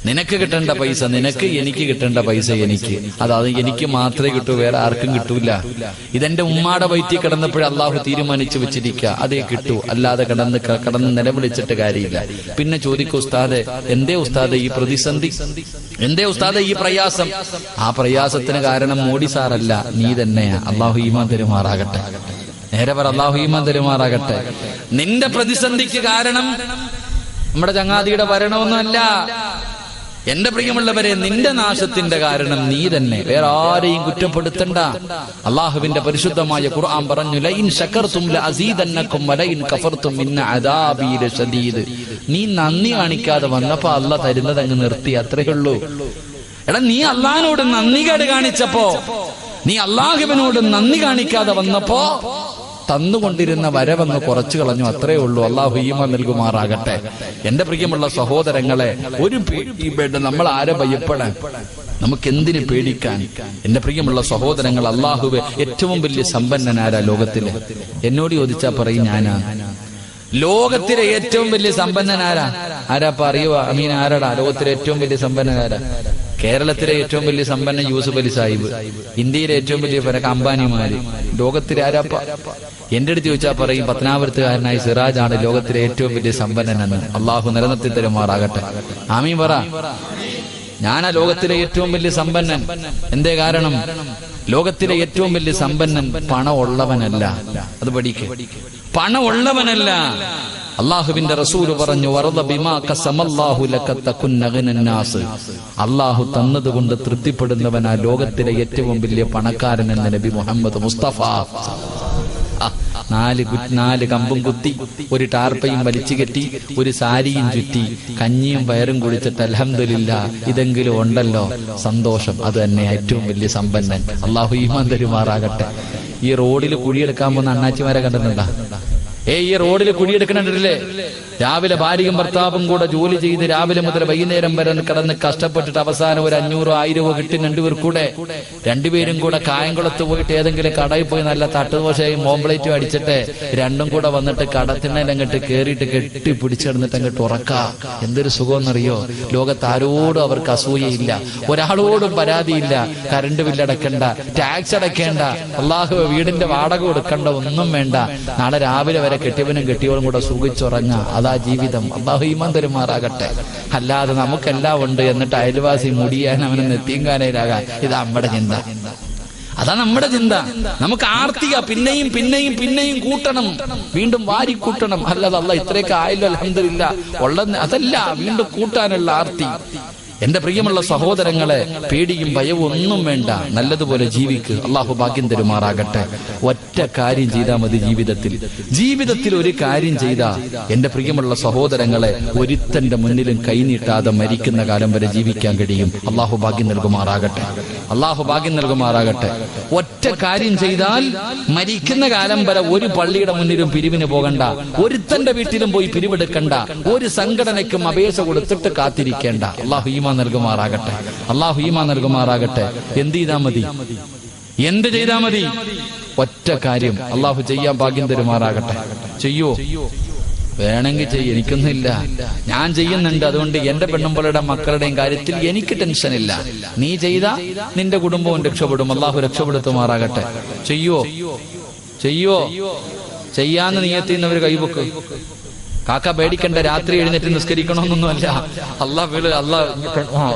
നിനക്ക് കിട്ടേണ്ട പൈസ നിനക്ക്, എനിക്ക് കിട്ടേണ്ട പൈസ എനിക്ക്. അത് എനിക്ക് മാത്രമേ കിട്ടൂ, വേറെ ആർക്കും കിട്ടൂല. ഇതെന്റെ ഉമ്മാടെ വയറ്റിൽ കിടന്നപ്പോഴേ അള്ളാഹു തീരുമാനിച്ചു വെച്ചിരിക്കുക, അതേ കിട്ടൂ. അല്ലാതെ കിടന്ന് നിലവിളിച്ചിട്ട് കാര്യമില്ല. പിന്നെ ചോദിക്കൂ, ഉസ്താദെ എന്തേ ഉസ്താദെ ഈ പ്രതിസന്ധി, എന്തേ ഉസ്താദെ ഈ പ്രയാസം? ആ പ്രയാസത്തിന് കാരണം മോഡി സാറല്ല, നീ തന്നെയാ. അള്ളാഹു ഈമാൻ തരുമാറാകട്ടെ. നേരെ പറ, അള്ളാഹു ഈമാൻ തരുമാറാകട്ടെ. നിന്റെ പ്രതിസന്ധിക്ക് കാരണം നമ്മുടെ ചങ്ങാതിയുടെ ഭരണമൊന്നുമല്ല. എന്റെ പ്രിയമുള്ളവരെ, നിന്റെ നാശത്തിന്റെ കാരണം നീ തന്നെ, വേറെ ആരെയും കുറ്റപ്പെടുത്തണ്ട. അള്ളാഹുവിന്റെ പരിശുദ്ധമായ ഖുർആൻ പറഞ്ഞു, ലഇൻ ശകർതും ലഅസീദന്നകും വലഇൻ കഫർതും ഇന്ന അദാബി ലശദീദ്. നീ നന്ദി കാണിക്കാതെ വന്നപ്പോ അള്ളാഹ് തരുന്നത് അങ്ങ് നിർത്തി, അത്രയേ ഉള്ളൂ. എടാ, നീ അള്ളാഹിനോട് നന്ദി കേട് കാണിച്ചപ്പോ, നീ അള്ളാഹുവിനോട് നന്ദി കാണിക്കാതെ വന്നപ്പോ തന്നുകൊണ്ടിരുന്ന വരവെന്ന് കുറച്ചു കളഞ്ഞു, അത്രയേ ഉള്ളൂ. അള്ളാഹു ഈമാൻ നൽകുമാറാകട്ടെ. എന്റെ പ്രിയമുള്ള സഹോദരങ്ങളെ, ഒരു പേടി വേണ്ട. നമ്മൾ ആരെ ഭയപ്പെടാൻ, നമുക്ക് എന്തിനു പേടിക്കാൻ? എന്റെ പ്രിയമുള്ള സഹോദരങ്ങൾ, അള്ളാഹുവെ ഏറ്റവും വലിയ സമ്പന്നനാരാ ലോകത്തിലെ? എന്നോട് ചോദിച്ചാ പറയും ഞാനാ. ലോകത്തിലെ ഏറ്റവും വലിയ സമ്പന്നനാരാ? ആരാപ്പ അറിയുക? അമീൻ, ആരാടാ ലോകത്തിലെ ഏറ്റവും വലിയ സമ്പന്നനാരാ? കേരളത്തിലെ ഏറ്റവും വലിയ സമ്പന്ന യൂസുഫ് അലി സാഹിബ്, ഇന്ത്യയിലെ ഏറ്റവും വലിയ അംബാനിമാര്. ലോകത്തിലെ ആരാപ്പ? എന്റെ അടുത്ത് ചോദിച്ചാൽ പറയും പത്തനാപുരത്തുകാരനായ സിറാജാണ് ലോകത്തിലെ ഏറ്റവും വലിയ സമ്പന്നനെന്ന്. അള്ളാഹു നിലനിർത്തി തരുമാറാകട്ടെ. ആമീൻ പറ. ഞാനാ ലോകത്തിലെ ഏറ്റവും വലിയ സമ്പന്നൻ. എന്തേ കാരണം? ലോകത്തിലെ ഏറ്റവും വലിയ സമ്പന്നൻ പണമുള്ളവനല്ല. അത് പഠിക്കുക. പണമുള്ളവനല്ല. അള്ളാഹുവിന്റെ റസൂല് പറഞ്ഞു, വറദ ബിമാ ഖസമല്ലാഹു ലക തകുന്ന ഗനന്നാസ്. അള്ളാഹു തന്നതുകൊണ്ട് തൃപ്തിപ്പെടുന്നവനാ ലോകത്തിലെ ഏറ്റവും വലിയ പണക്കാരൻ എന്ന് നബി മുഹമ്മദ് മുസ്തഫ. 4 കമ്പും കുത്തി, ഒരു ടാർപ്പയും വലിച്ചു കെട്ടി, ഒരു സാരിയും ചുറ്റി, കഞ്ഞിയും പയറും കുടിച്ചിട്ട് അൽഹംദുലില്ലാ ഇതെങ്കിലും ഉണ്ടല്ലോ, സന്തോഷം. അത് തന്നെ ഏറ്റവും വലിയ സമ്പന്നൻ. അള്ളാഹു ഈമാൻ തരുമാറാകട്ടെ. ഈ റോഡിൽ കുഴിയെടുക്കാൻ പോകുന്ന അണ്ണാച്ചിമാരെ കണ്ടിട്ടുണ്ടാ? ഈ റോഡിൽ കുഴിയെടുക്കണില്ലേ? രാവിലെ ഭാര്യയും ഭർത്താവും കൂടെ ജോലി ചെയ്ത് രാവിലെ മുതൽ വൈകുന്നേരം വരെ കിടന്ന് കഷ്ടപ്പെട്ടിട്ട് അവസാനം ഒരു 500-1000 കിട്ടി രണ്ടുപേരും കൂടെ കായംകുളത്ത് പോയിട്ട് ഏതെങ്കിലും കടയിൽ പോയി നല്ല തട്ടുദോശയും ഓംപ്ലേറ്റും അടിച്ചിട്ട് രണ്ടും കൂടെ വന്നിട്ട് കടത്തിനങ്ങട്ട് കേറിയിട്ട് കെട്ടി പിടിച്ചെടുന്നിട്ട് അങ്ങോട്ട് ഉറക്കാം. എന്തൊരു സുഖമെന്നറിയോ? ലോകത്ത് ആരോടും അവർക്ക് അസൂയയില്ല, ഒരാളോടും പരാതിയില്ല. കറണ്ട് ബില്ലടക്കണ്ട, ടാക്സ് അടയ്ക്കേണ്ട, അള്ളാഹു വീടിന്റെ വാടക കൊടുക്കണ്ട, ഒന്നും വേണ്ട. നാളെ രാവിലെ വരെ കെട്ടിയവനും കെട്ടിയവനും കൂടെ സുഖിച്ചുറങ്ങ. അതാ ജീവിതം. അല്ലാഹു ഈമാൻ തരുമാറാകട്ടെ. അല്ലാതെ നമുക്കെല്ലാം ഉണ്ട് എന്നിട്ട് അയൽവാസി മുടിയാൻ അവനെ നെത്തിയങ്കാനയിലാകാൻ, ഇതാ നമ്മുടെ ചിന്ത. അതാ നമ്മുടെ ചിന്ത. നമുക്ക് ആർത്തിക, പിന്നെയും പിന്നെയും പിന്നെയും കൂട്ടണം, വീണ്ടും വാരി കൂട്ടണം. അല്ലാതെ അല്ലാഹ് ഇത്രയൊക്കെ ആയല്ലോ അൽഹംദുലില്ലാ ഉള്ളത്, അതല്ല, വീണ്ടും കൂട്ടാനുള്ള ആർത്തി. എന്റെ പ്രിയമുള്ള സഹോദരങ്ങളെ, പേടിയും ഭയവും ഒന്നും വേണ്ട, നല്ലതുപോലെ ജീവിക്ക്. അള്ളാഹു ഭാഗ്യം തരുമാറാകട്ടെ. ഒറ്റ കാര്യം ചെയ്താൽ മതി ജീവിതത്തിൽ ഒരു കാര്യം ചെയ്താ എന്റെ പ്രിയമുള്ള സഹോദരങ്ങളെ, ഒരുത്തന്റെ മുന്നിലും കൈനീട്ടാതെ മരിക്കുന്ന കാലം വരെ ജീവിക്കാൻ കഴിയും. അള്ളാഹു ഭാഗ്യം നൽകുമാറാകട്ടെ. അള്ളാഹു ഭാഗ്യം നൽകുമാറാകട്ടെ. ഒറ്റ കാര്യം ചെയ്താൽ മരിക്കുന്ന കാലം വരെ ഒരു പള്ളിയുടെ മുന്നിലും പിരിവിന് പോകണ്ട, ഒരുത്തന്റെ വീട്ടിലും പോയി പിരിവെടുക്കണ്ട, ഒരു സംഘടനയ്ക്കും അപേക്ഷ കൊടുത്തിട്ട് കാത്തിരിക്കേണ്ട. അള്ളാഹു ഈമാൻ നൽകുമാറാകട്ടെ. അള്ളാഹു ഈമാൻ നൽകുമാറാകട്ടെ. എന്ത് ചെയ്താൽ മതി? എന്ത് ചെയ്താൽ മതി? ഒറ്റ കാര്യം. അള്ളാഹു ചെയ്യാൻ ഭാഗ്യം തരുമാറാകട്ടെ. ചെയ്യോ? വേണമെങ്കിൽ ചെയ്യും, എനിക്കൊന്നുമില്ല, ഞാൻ ചെയ്യുന്നുണ്ട്. അതുകൊണ്ട് എന്റെ പെണ്ണുമ്പളുടെ മക്കളുടെയും കാര്യത്തിൽ എനിക്ക് ടെൻഷനില്ല. നീ ചെയ്താ നിന്റെ കുടുംബവും രക്ഷപ്പെടും. അള്ളാഹു രക്ഷപ്പെടുത്തുമാറാകട്ടെ. ചെയ്യോ? ചെയ്യാന്ന് നീയത്തിന്നവർ കൈവക്ക്. കാക്ക പേടിക്കണ്ട, രാത്രി എഴുന്നേറ്റ് നിസ്കരിക്കണമെന്നൊന്നുമല്ല.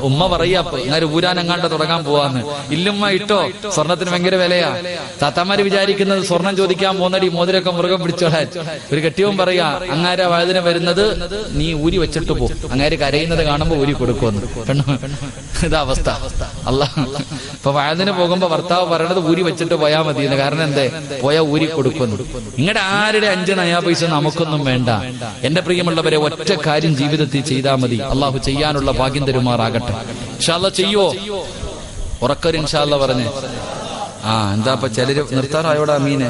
ഉമ്മ പറയാ ഇങ്ങനെ ഊരാനെങ്ങാണ്ട് തുടങ്ങാൻ പോവാന്ന്. ഇല്ലുമ്മ ഇട്ടോ, സ്വർണത്തിന് ഭയങ്കര വിലയാ. താത്താമാര് വിചാരിക്കുന്നത് സ്വർണം ചോദിക്കാൻ പോകുന്നടി മോതിരൊക്കെ മുറുകെ പിടിച്ചോളാൻ. ഒരു കെട്ടിയവൻ പറയാ, അങ്ങാരെ വഴുതിന വരുന്നത് നീ ഊരി വെച്ചിട്ട് പോ, അങ്ങാര് കരയുന്നത് കാണുമ്പോ ഊരി കൊടുക്കുമെന്ന്. ഇതാ അവസ്ഥ. ഇപ്പൊ വഴുതിന് പോകുമ്പോ ഭർത്താവ് പറയണത് ഊരി വെച്ചിട്ട് പോയാ മതി. കാരണം എന്തേ? പോയാ ഊരി കൊടുക്കുന്നു. നിങ്ങളുടെ ആരുടെ 5 നയാ പൈസ നമുക്കൊന്നും വേണ്ട. എന്റെ പ്രിയമുള്ളവരെ, ഒറ്റ കാര്യം ജീവിതത്തിൽ ചെയ്താൽ മതി. അള്ളാഹു ചെയ്യാനുള്ള ഭാഗ്യം തരുമാറാകട്ടെ. ഇൻഷാ അല്ലാഹ് ചെയ്യോ? ഉറക്കൊരു ഇൻഷാ അല്ലാഹ് പറഞ്ഞേ. എന്താ ഇപ്പൊ ചിലര് നിർത്താറായോടാ മീനെ?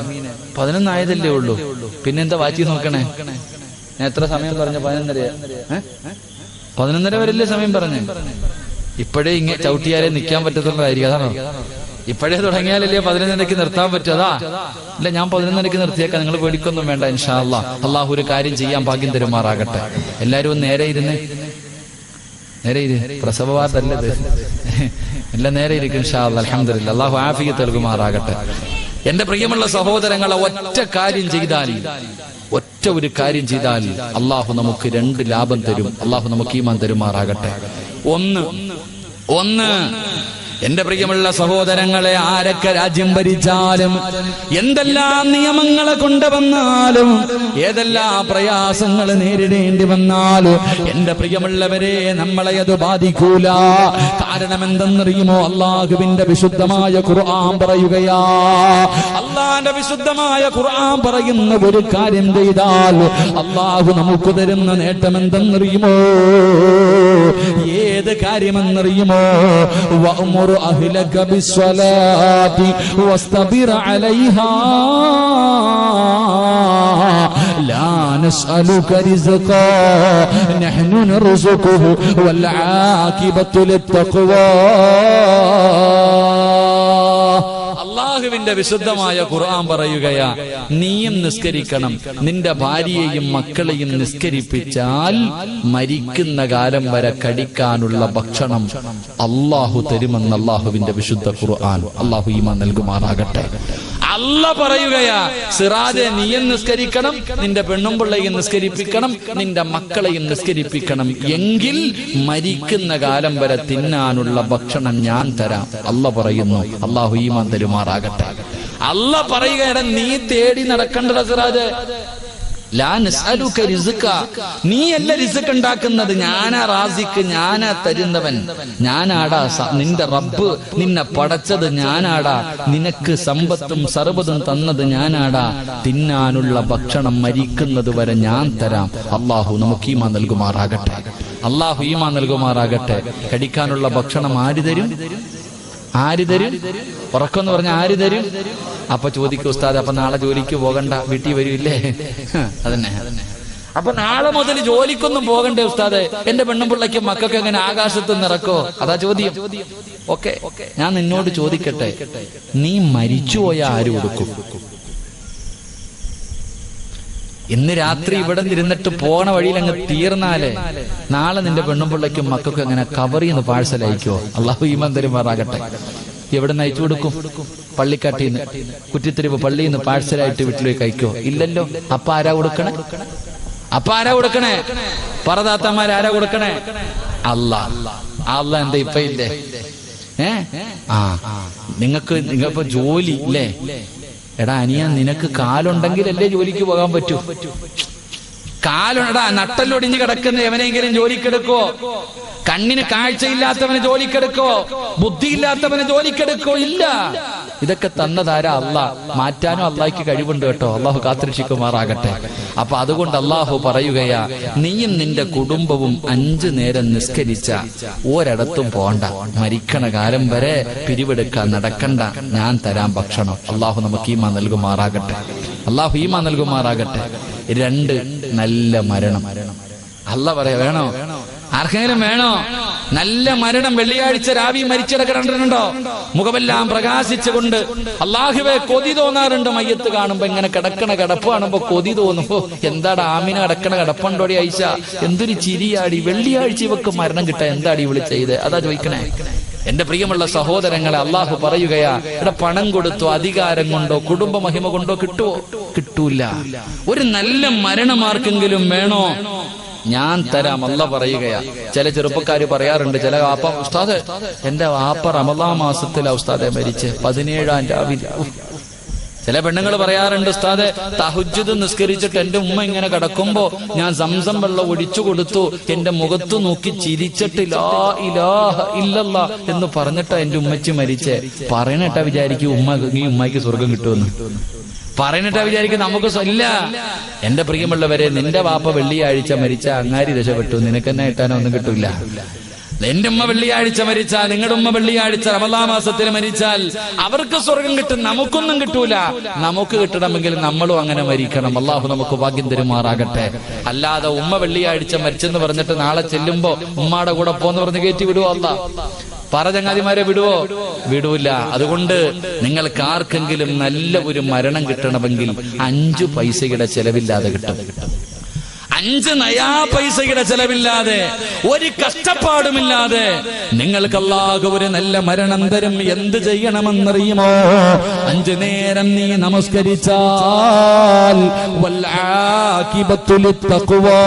11 ആയതല്ലേ ഉള്ളൂ, പിന്നെന്താ വാറ്റി നോക്കണേ? ഞാൻ എത്ര സമയം പറഞ്ഞ? 11:30 വരെയല്ലേ സമയം പറഞ്ഞേ? ഇപ്പോഴേ ഇങ്ങനെ ചവിട്ടിയാലേ നിൽക്കാൻ പറ്റത്തുള്ളതായിരിക്കും. അതാണോ? ഇപ്പോഴേ തുടങ്ങിയാലല്ലേ 11:30 നിർത്താൻ പറ്റും. ഇല്ല, ഞാൻ 11:30 നിർത്തിയേക്കാം, നിങ്ങൾ പേടിക്കൊന്നും വേണ്ട. ഇൻഷാ അല്ലാഹ് അള്ളാഹു ഒരു കാര്യം ചെയ്യാൻ ഭാഗ്യം തരുമാറാകട്ടെ. എല്ലാവരും ഒന്ന് നേരെ ഇരുന്ന്, പ്രസവ വാർത്തല്ലത്, എല്ലാം നേരെ ഇരിക്കും ഇൻഷാ അല്ലാഹ്. അൽഹംദുലില്ലാഹ്, അള്ളാഹു ആഫിയത്ത് നൽകുമാറാകട്ടെ. എന്റെ പ്രിയമുള്ള സഹോദരങ്ങളെ, ഒറ്റ ഒരു കാര്യം ചെയ്താൽ അള്ളാഹു നമുക്ക് 2 ലാഭം തരും. അള്ളാഹു നമുക്ക് ഈമാൻ തരുമാറാകട്ടെ. ഒന്ന് എന്റെ പ്രിയമുള്ള സഹോദരങ്ങളെ, ആരൊക്കെ രാജ്യം ഭരിച്ചാലും, എന്തെല്ലാം നിയമങ്ങളെ കൊണ്ടുവന്നാലും, ഏതെല്ലാം പ്രയാസങ്ങൾ നേരിടേണ്ടി വന്നാലും, എന്റെ പ്രിയമുള്ളവരെ, നമ്മളെ അത് ബാധിക്കൂല. കാരണം എന്തെന്നറിയുമോ? അള്ളാഹുവിന്റെ വിശുദ്ധമായ ഖുർആൻ പറയുകയാ. അള്ളാന്റെ വിശുദ്ധമായ ഖുർആൻ പറയുന്ന ഒരു കാര്യം ചെയ്താൽ അള്ളാഹു നമുക്ക് തരുന്ന നേട്ടം എന്തെന്നറിയുമോ? ഏത് കാര്യമെന്നറിയുമോ? വഅ്മുർ أهلك بالصلاة واصطبر عليها لا نسألك رزقا نحن نرزقه والعاقبة للتقوى. അള്ളാഹുവിന്റെ വിശുദ്ധമായ ഖുർആൻ പറയുകയാ, നീയും നിസ്കരിക്കണം, നിന്റെ ഭാര്യയെയും മക്കളെയും നിസ്കരിപ്പിച്ചാൽ മരിക്കുന്ന കാലം വരെ കടിക്കാനുള്ള ഭക്ഷണം അള്ളാഹു തരുമെന്ന് അള്ളാഹുവിന്റെ വിശുദ്ധ ഖുർആൻ. അള്ളാഹു ഈമാൻ നൽകുമാറാകട്ടെ. അല്ല പറയുകയാ, സിറാജെ, നീയും നിസ്കരിക്കണം, നിന്റെ പെണ്ണും പിള്ളയും നിസ്കരിപ്പിക്കണം, നിന്റെ മക്കളെയും നിസ്കരിപ്പിക്കണം, എങ്കിൽ മരിക്കുന്ന കാലം വരെ തിന്നാനുള്ള ഭക്ഷണം ഞാൻ തരാം. അല്ല പറയുന്നു. അള്ളാഹു ഈമാൻ തരുമാറാകട്ടെ. അല്ല പറയുകയാണ്, നീ തേടി നടക്കേണ്ടത് സിറാജ്. നീയല്ല റിസ്ക് ഉണ്ടാക്കുന്നത്, ഞാനാ റാസിക്ക്, ഞാനാ തരുന്നവൻ, ഞാനാടാ നിന്റെ റബ്ബ്. നിന്നെ പടച്ചത് ഞാനാടാ, നിനക്ക് സമ്പത്തും സർവ്വതും തന്നത് ഞാനാടാ. തിന്നാനുള്ള ഭക്ഷണം മരിക്കുന്നത് വരെ ഞാൻ തരാം. അള്ളാഹു നമുക്ക് ഈമാൻ നൽകുമാറാകട്ടെ. അള്ളാഹു ഈമാൻ നൽകുമാറാകട്ടെ. കടിക്കാനുള്ള ഭക്ഷണം ആര് തരും? ഉറക്കെന്ന് പറഞ്ഞ ആര് തരും? അപ്പൊ ചോദിക്കും, ഉസ്താദ് അപ്പൊ നാളെ ജോലിക്ക് പോകണ്ട, വീട്ടിൽ വരൂല്ലേ? അതന്നെ. അപ്പൊ നാളെ മുതൽ ജോലിക്കൊന്നും പോകണ്ടേ ഉസ്താദ്? എന്റെ പെണ്ണും പിള്ളയ്ക്കും മക്കൾക്ക് എങ്ങനെ ആകാശത്ത് നിറക്കോ? അതാ ചോദ്യം. ഓക്കെ, ഞാൻ നിന്നോട് ചോദിക്കട്ടെ, നീ മരിച്ചുപോയാ ആര് കൊടുക്കും? ഇന്ന് രാത്രി ഇവിടെ ഇരുന്നിട്ട് പോണ വഴിയിൽ അങ്ങ് തീർന്നാലേ നാളെ നിന്റെ പെണ്ണും പിള്ളയ്ക്കും മക്കൾക്കും എങ്ങനെ കവറിന്ന് പാഴ്സൽ അയക്കോ? അള്ളാഹു ഈമാൻ തരുമാറാകട്ടെ. എവിടെ നിന്ന് അയച്ചു കൊടുക്കും? പള്ളിക്കാട്ടിന്ന്, കുറ്റിത്തെരുവ് പള്ളിയിൽ നിന്ന് പാഴ്സലായിട്ട് വീട്ടിലേക്ക് അയക്കോ? ഇല്ലല്ലോ. അപ്പൊ ആരാ കൊടുക്കണേ? പറദാത്തമാരാരാ കൊടുക്കണേ? അല്ലാ എന്താ ഇപ്പൊ ഇല്ലേ? നിങ്ങൾക്ക് ജോലി ഇല്ലേ? എടാ അനിയ, നിനക്ക് കാലുണ്ടെങ്കിലല്ലേ ജോലിക്ക് പോകാൻ പറ്റൂ. കാലുണ്ടാ, നട്ടല്ലൊടിഞ്ഞ് കിടക്കുന്ന എവനെങ്കിലും ജോലിക്കെടുക്കോ? കണ്ണിന് കാഴ്ചയില്ലാത്തവന് ജോലിക്കെടുക്കോ? ബുദ്ധിയില്ലാത്തവന് ജോലിക്കെടുക്കോ? ഇല്ല. ഇതൊക്കെ തന്നതാരാ? അള്ളാ. മാറ്റാനും അള്ളാഹ്ക്ക് കഴിവുണ്ട് കേട്ടോ. അള്ളാഹു കാത്തിരക്ഷിക്കുമാറാകട്ടെ. അപ്പൊ അതുകൊണ്ട് അള്ളാഹു പറയുകയാ, നീയും നിന്റെ കുടുംബവും 5 നേരം നിസ്കരിച്ച ഒരിടത്തും പോണ്ട, മരിക്കണ കാലം വരെ പിരിവെടുക്കാൻ നടക്കണ്ട, ഞാൻ തരാം ഭക്ഷണം. അള്ളാഹു നമുക്ക് ഈമാൻ നൽകുമാറാകട്ടെ. 2 നല്ല മരണം. അല്ല പറയാ, വേണോ? ആർക്കെങ്കിലും വേണോ നല്ല മരണം? വെള്ളിയാഴ്ച രാവി മരിച്ചിടക്കിടണ്ടോ? മുഖമെല്ലാം പ്രകാശിച്ചുകൊണ്ട് അള്ളാഹുവേ കൊതി തോന്നാറുണ്ട്. മയ്യത്ത് കാണുമ്പോ, ഇങ്ങനെ കിടക്കണ കിടപ്പ് കാണുമ്പോ കൊതി തോന്നുമ്പോ, എന്താടാ ആമിന കിടക്കണ കിടപ്പുണ്ടോടി ഐഷ, എന്തൊരു ചിരിയാടി, വെള്ളിയാഴ്ച ഇവക്ക് മരണം കിട്ടാ, എന്താടി ഇവള് ചെയ്ത്? അതാ ചോദിക്കണേ. എന്റെ പ്രിയമുള്ള സഹോദരങ്ങളെ, അള്ളാഹു പറയുകയാ, ഇവിടെ പണം കൊടുത്തോ, അധികാരം കൊണ്ടോ, കുടുംബ മഹിമ കൊണ്ടോ കിട്ടുവോ? കിട്ടൂല. ഒരു നല്ല മരണമാർക്കെങ്കിലും വേണോ? ഞാൻ തരാം. അല്ല പറയുകയാ. ചില ചെറുപ്പക്കാര് പറയാറുണ്ട്, ചില വാപ്പ, ഉസ്താദ് എന്റെ വാപ്പ റമളാൻ മാസത്തിലാ ഉസ്താദെ മരിച്ച്, 17-ാം രാവിലെ. ചില പെണ്ണുങ്ങൾ പറയാറുണ്ട്, ഉസ്താദെ തഹജ്ജുദ് നിസ്കരിച്ചിട്ട് എന്റെ ഉമ്മ ഇങ്ങനെ കിടക്കുമ്പോ ഞാൻ സംസം വെള്ളം ഒഴിച്ചു കൊടുത്തു, എന്റെ മുഖത്ത് നോക്കി ചിരിച്ചിട്ട് ലാ ഇലാഹ ഇല്ലല്ലാ എന്ന് പറഞ്ഞിട്ടാ എന്റെ ഉമ്മച്ചി മരിച്ചേ. പറയണട്ടാ വിചാരിക്കും ഈ ഉമ്മയ്ക്ക് സ്വർഗം കിട്ടുമെന്ന്. പറയുന്നിട്ടാ വിചാരിക്കും നമുക്ക് ഇല്ല. എന്റെ പ്രിയമുള്ളവരെ, നിന്റെ വാപ്പ വെള്ളിയാഴ്ച മരിച്ച അങ്ങാരി രക്ഷപ്പെട്ടു, നിനക്കെന്നെ കിട്ടാനോ ഒന്നും കിട്ടൂല. എന്റെ ഉമ്മ വെള്ളിയാഴ്ച മരിച്ചാൽ, നിങ്ങളുടെ ഉമ്മ വെള്ളിയാഴ്ച റമളാൻ മാസത്തിൽ മരിച്ചാൽ അവർക്ക് സ്വർഗം കിട്ടും, നമുക്കൊന്നും കിട്ടൂല. നമുക്ക് കിട്ടണമെങ്കിൽ നമ്മളും അങ്ങനെ മരിക്കണം. അള്ളാഹു നമുക്ക് ഭാഗ്യം തരുമാറാകട്ടെ. അല്ലാതെ ഉമ്മ വെള്ളിയാഴ്ച മരിച്ചെന്ന് പറഞ്ഞിട്ട് നാളെ ചെല്ലുമ്പോ ഉമ്മാടെ കൂടെ പോന്ന് പറഞ്ഞ് കയറ്റി വിടുവോ? അല്ലാ ചങ്ങാതിമാരെ വിടുവോ? വിടൂല. അതുകൊണ്ട് നിങ്ങൾക്ക് ആർക്കെങ്കിലും നല്ല ഒരു മരണം കിട്ടണമെങ്കിൽ 5 പൈസയുടെ ചെലവില്ലാതെ കിട്ടും. 5 നയാ പൈസയുടെ ചെലവില്ലാതെ, ഒരു കഷ്ടപ്പാടുമില്ലാതെ നിങ്ങൾക്ക് അല്ലാഹു ഒരു നല്ല മരണം തരും. എന്ത് ചെയ്യണമെന്നറിയുമോ? 5 നേരം നീ നമസ്കരിച്ചാൽ വൽആഖിബത്തു ലിത്തഖ്വാ,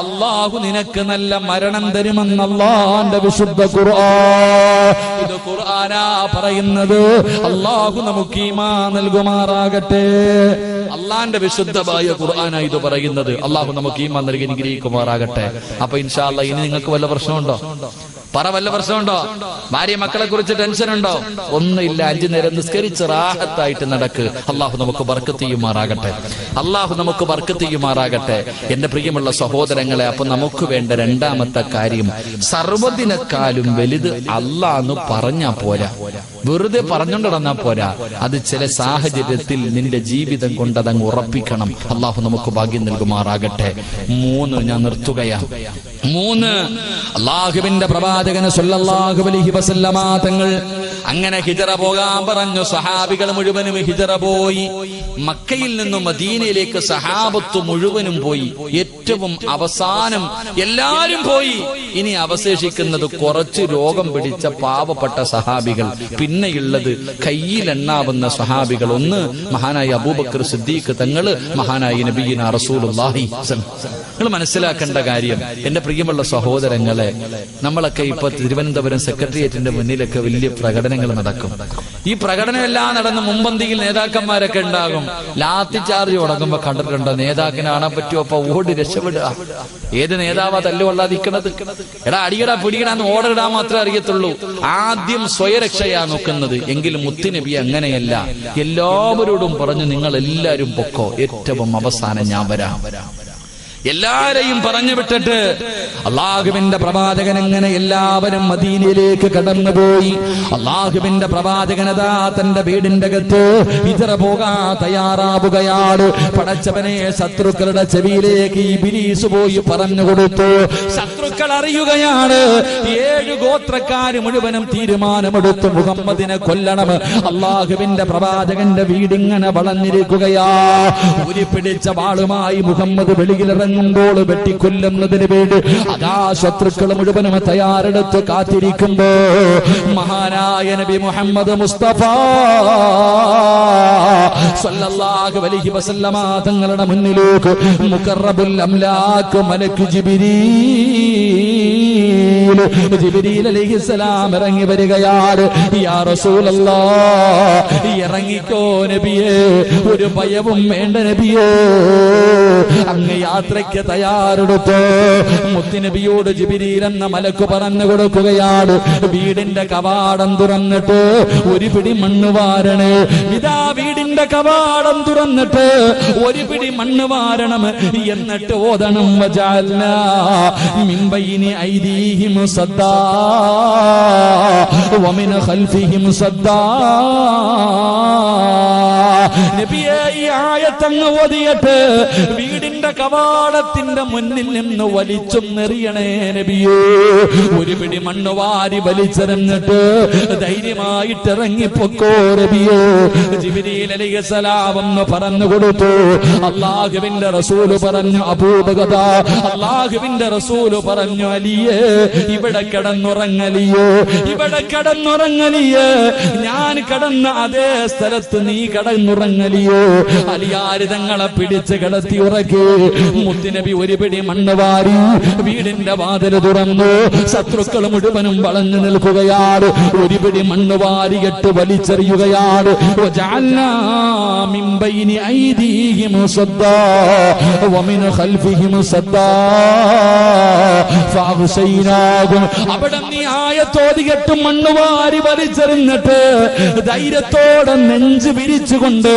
അല്ലാഹു നിനക്ക് നല്ല മരണം തരുമെന്ന് അല്ലാഹുവിന്റെ വിശുദ്ധ ഖുർആൻ. ഇത് ഖുർആനാ പറയുന്നത്. അല്ലാഹു നമുക്ക് ഈമാൻ നൽകുമാറാകട്ടെ. അള്ളാന്റെ വിശുദ്ധമായ ഖുർആനാ ഇത് പറയുന്നത്. അള്ളാഹു നമുക്ക് ഈമാൻ നൽകി അനുഗ്രഹിക്കുമാറാകട്ടെ. അപ്പൊ ഇൻഷാ അല്ലാഹ് ഇനി നിങ്ങൾക്ക് വല്ല പ്രശ്നമുണ്ടോ? വല്ല പ്രശ്നമുണ്ടോ? ഭാര്യ മക്കളെ കുറിച്ച് ടെൻഷൻ ഉണ്ടോ? ഒന്നുമില്ല. 5 നേരം നിസ്കരിച്ച് റാഹത്തായിട്ട് നടക്ക്. അള്ളാഹു നമുക്ക് ബർക്കത്ത് ചെയ്യുമാറാകട്ടെ. അള്ളാഹു നമുക്ക് ബർക്കത്ത് ചെയ്യുമാറാകട്ടെ. എന്റെ പ്രിയമുള്ള സഹോദരങ്ങളെ, അപ്പൊ നമുക്ക് വേണ്ട രണ്ടാമത്തെ കാര്യം, സർവ്വതിനെക്കാളും വലുത് അല്ലാഹ് പറഞ്ഞാ പോരാ, വെറുതെ പറഞ്ഞുകൊണ്ട് നടന്നാ പോരാ. അത് ചില സാഹചര്യത്തിൽ നിന്റെ ജീവിതം കൊണ്ട് അതങ്ങ് ഉറപ്പിക്കണം. അള്ളാഹു നമുക്ക് ഭാഗ്യം നൽകുമാറാകട്ടെ. 3 ഞാൻ നിർത്തുകയാണ്. 3 അള്ളാഹുവിന്റെ പ്രവാചകൻ സല്ലല്ലാഹു അലൈഹി വസല്ലമ തങ്ങൾ അങ്ങനെ ഹിജറ പോകാൻ പറഞ്ഞു. സഹാബികൾ മുഴുവനും ഹിജറ പോയി. മക്കയിൽ നിന്നും മദീനയിലേക്ക് സഹാബത്ത് മുഴുവനും പോയി. ഏറ്റവും അവസാനം എല്ലാരും പോയി. ഇനി അവശേഷിക്കുന്നത് കുറച്ച് രോഗം പിടിച്ച പാവപ്പെട്ട സഹാബികൾ. പിന്നെയുള്ളത് കയ്യിലെണ്ണാവുന്ന സഹാബികൾ. ഒന്ന് മഹാനായ അബൂബക്കർ സിദ്ദീഖ് തങ്ങള്, മഹാനായ നബിയിന റസൂലുള്ളാഹി. നിങ്ങൾ മനസ്സിലാക്കേണ്ട കാര്യം, എന്റെ പ്രിയമുള്ള സഹോദരങ്ങളെ, നമ്മളൊക്കെ ഇപ്പൊ തിരുവനന്തപുരം സെക്രട്ടേറിയറ്റിന്റെ മുന്നിലൊക്കെ വലിയ പ്രകടനങ്ങൾ നടക്കും. ഈ പ്രകടനമെല്ലാം നടന്ന് മുമ്പന്തിയിൽ നേതാക്കന്മാരൊക്കെ ഉണ്ടാകും. ലാത്തി ചാർജ് തുടങ്ങുമ്പോ കണ്ടിട്ടുണ്ടോ? നേതാക്കിനെ കാണാൻ പറ്റുമോ? അപ്പൊ ഓടി രക്ഷപ്പെടുക. ഏത് നേതാവാ തല്ലുകൊള്ളാതിരിക്കണത്? എടാ അടിയടാ പിടിക്കടാന്ന് ഓടിടാൻ മാത്രമേ അറിയത്തുള്ളൂ. ആദ്യം സ്വയരക്ഷയാ നോക്കുന്നത്. എങ്കിലും മുത്തുനബി അങ്ങനെയല്ല. എല്ലാവരോടും പറഞ്ഞു, നിങ്ങൾ എല്ലാവരും പൊക്കോ, ഏറ്റവും അവസാനം ഞാൻ വരാം. എല്ലാരെയും പറഞ്ഞു വിട്ടിട്ട് അള്ളാഹുവിന്റെ പ്രവാചകൻ അങ്ങനെ എല്ലാവരും മദീനയിലേക്ക് കടന്നുപോയി. അള്ളാഹുവിന്റെ പ്രവാചകനതാ തന്റെ വീടിന്റെ അകത്ത് ഹിജറ പോകാൻ തയ്യാറാവുകയാണ്. പടച്ചവനെ, ശത്രുക്കളുടെ ചെവിയിലേക്ക് ഇബ്ലീസ് പോയി പറഞ്ഞു കൊടുത്തു. ശത്രുക്കൾ അറിയുകയാണ്. 7 ഗോത്രക്കാര് മുഴുവനും തീരുമാനമെടുത്തു, മുഹമ്മദിനെ കൊല്ലണം. അള്ളാഹുവിന്റെ പ്രവാചകന്റെ വീടിങ്ങനെ വളഞ്ഞിരിക്കുകയാ. ഉരി പിടിച്ച വാളുമായി മുഹമ്മദ് വെളിയിലിറങ്ങി വെട്ടിക്കൊല്ലുന്നതിന് വേണ്ടി അതാ ശത്രുക്കൾ മുഴുവനും തയ്യാറെടുത്ത് കാത്തിരിക്കുമ്പോ മഹാനായ നബി മുഹമ്മദ് മുസ്തഫ സല്ലല്ലാഹു അലൈഹി വസല്ലമ തങ്ങളുടെ മുന്നിലേക്ക് മുഖറബുൽ അംലാക്ക് മലക്ക് ജിബ്രീൽ അലൈഹിസ്സലാം ഇറങ്ങി വരികയാണ്. യാ റസൂലല്ലാഹ്, ഇറങ്ങിക്കോ നബിയേ, ഒരു ഭയവും വേണ്ട നബിയേ, അങ്ങ് യാത്രയ്ക്ക് തയ്യാറെടുത്ത്. മുത്തുനബിയോട് ജിബ്രീൽ എന്ന മലക്ക് പറഞ്ഞു കൊടുക്കുകയാണ്, വീടിന്റെ കവാടം തുറന്നിട്ട് ഒരു പിടി മണ്ണ് വാരണേ. ഇതാ വീടിന്റെ കവാടം തുറന്നിട്ട് ഒരു പിടി മണ്ണ് വാരണം. എന്നിട്ട് ഓതണം, വജഅൽനാ മിൻ ബൈനി ഐദീഹിം സദ്ദാ വമിൻ ഖൽഫിഹിം സദ്ദാ. നബിയേ, ഈ ആയത്തങ്ങ് ഓതിയിട്ട് വീടിന്റെ കവാടത്തിന്റെ മുന്നിൽ നിന്ന് വലിച്ചൊന്നെറിയണേ നബിയേ. ഒരു പിടി മണ്ണ് വാരി വലിച്ചെറിഞ്ഞിട്ട് ധൈര്യമായിട്ട് ഇറങ്ങിപ്പൊക്കോ നബിയേ. ജിബ്രീൽ അലൈഹിസ്സലാം എന്ന് പറഞ്ഞു കൊടുത്തു. അല്ലാഹുവിന്റെ റസൂല് പറഞ്ഞു, അബൂബക്കർ, അല്ലാഹുവിന്റെ റസൂല് പറഞ്ഞു, അലിയേ, ഇവിടെ കിടന്നുറങ്ങലിയേ, ഇവിടെ കിടന്നുറങ്ങലിയേ, ഞാൻ കിടന്ന അതേ സ്ഥലത്ത് നീ കിടന്നുറങ്ങലിയേ. അലിയാര് തങ്ങളെ പിടിച്ച് കിടത്തി ഉറക്കി. മുത്തുനബി ഒരു പിടി മണ്ണ് വാരി വീടിന്റെ വാതിൽ തുറന്നു. ശത്രുക്കൾ മുഴുവനും വളഞ്ഞു നിൽക്കുകയാണ്. ഒരു പിടി മണ്ണ് വാരിയിട്ട് വലിച്ചെറിയുകയാണ്. വജഅൽനാ മിൻ ബൈനി ഐദീഹിം സദ്ദാ വമിൻ ഖൽഫിഹിം സദ്ദാ ഫഅഗ്ശൈനാഹും. അവിടെ നീ ആയത്തോതിയിട്ട് മണ്ണ് വാരി വലിച്ചെറിഞ്ഞിട്ട് ധൈര്യത്തോടെ നെഞ്ച് വിരിച്ചുകൊണ്ട്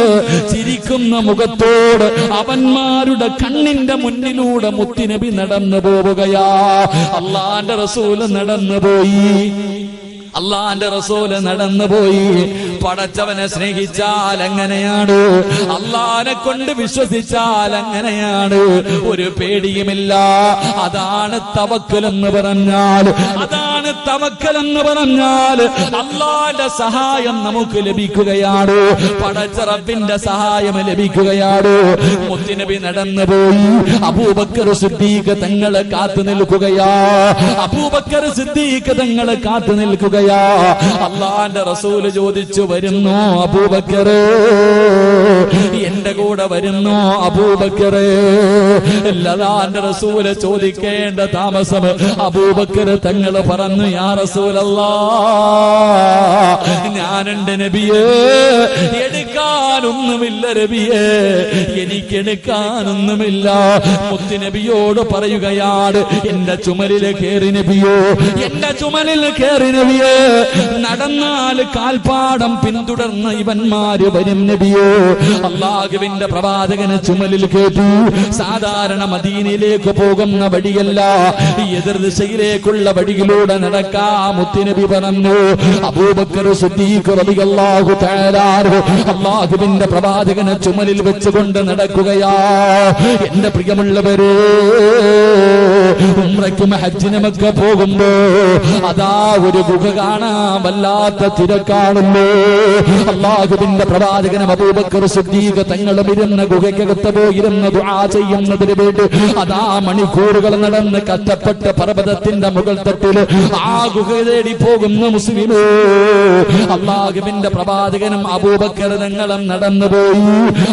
ചിരിക്കുന്ന മുഖത്തോട് അവന്മാരുടെ കണ്ണിന്റെ മുന്നിലൂടെ മുത്തുനബി നടന്നു പോവുകയാ. അല്ലാഹുവിന്റെ റസൂൽ നടന്നുപോയി. അള്ളാന്റെ റസൂല് നടന്നുപോയി. പടച്ചവനെ സ്നേഹിച്ചാൽ അങ്ങനെയാണ്, അള്ളാനെ കൊണ്ട് വിശ്വസിച്ചാൽ അങ്ങനെയാണ്. ഒരു പേടിയുമില്ല. അതാണ് തവക്കുൽ എന്ന് പറഞ്ഞാൽ, അതാണ് അതാണ് തവക്കൽ എന്ന് പറഞ്ഞാൽ. അല്ലാഹുവിന്റെ സഹായം നമുക്ക് ലഭിക്കുകയാണ്, പടച്ച റബ്ബിന്റെ സഹായം ലഭിക്കുകയാണ്. മുത്തുനബി നടന്നുപോയി, അബൂബക്കർ സിദ്ദീഖ് തങ്ങളെ കാത്തു നിൽക്കുകയാ. അബൂബക്കർ സിദ്ദീഖ് തങ്ങളെ കാത്തു നിൽക്കുകയാ. അല്ലാഹുവിന്റെ റസൂല് ചോദിച്ചു, വരുന്നു അബൂബക്കർ, എന്റെ കൂടെ വരുന്നു അബൂബക്കർ? അല്ലാഹുവിന്റെ റസൂല് ചോദിക്കേണ്ട താമസം അബൂബക്കർ തങ്ങൾ പറഞ്ഞു, യാ റസൂലല്ലാഹ്, ഞാനുണ്ട് നബിയേ, എടുക്കാനൊന്നുമില്ല നബിയേ, എനിക്കെടുക്കാനൊന്നുമില്ല. മുത്തുനബിയോട് പറയുകയാണ്, എന്റെ ചുമലിൽ കയറി നബിയോ, എന്റെ ചുമലിൽ കയറി നബിയേ. നടന്നാൽ കാൽപ്പാടം പിന്തുടർന്ന് ഇവന്മാര് വരും നബിയോ. അല്ലാഹുവിന്റെ പ്രവാചകന് ചുമലിൽ കേട്ടു. സാധാരണ മദീനയിലേക്ക് പോകുന്ന വഴിയല്ല, എതിർ ദിശയിലേക്കുള്ള വഴിയിലൂടെ നടക്കാ. മുത്തുനബി പറഞ്ഞു, അബൂബക്കർ സിദ്ദീഖ് റളിയല്ലാഹു തആല അല്ലാഹുവിന്റെ പ്രവാചകനെ ചുമലിൽ വെച്ചുകൊണ്ട് നടക്കുകയാ. എന്റെ പ്രിയമുള്ളവരെ, ഉംറയ്ക്കും ഹജ്ജിനുമൊക്കെ പോകുമ്പോ അതാ ഒരു ഗുഹ കാണാൻ വല്ലാത്ത തിരക്കാണല്ലോ. അല്ലാഹുവിന്റെ പ്രവാചകനും അബൂബക്കർ സിദ്ദീഖ് തങ്ങളും ഇരുന്ന ഗുഹയ്ക്കകത്ത് പോയിരുന്ന് ദുആ ചെയ്യുന്നതിന് വേണ്ടി അതാ മണിക്കൂറുകൾ നടന്ന് കഷ്ടപ്പെട്ട് പർവ്വതത്തിന്റെ മുകൾ തട്ടിൽ ആ ഗുഹ തേടി പോകുന്ന മുസ്ലിമേ. അല്ലാഹുവിന്റെ പ്രവാചകനും അബൂബക്കർ തങ്ങളും നടന്നുപോയി.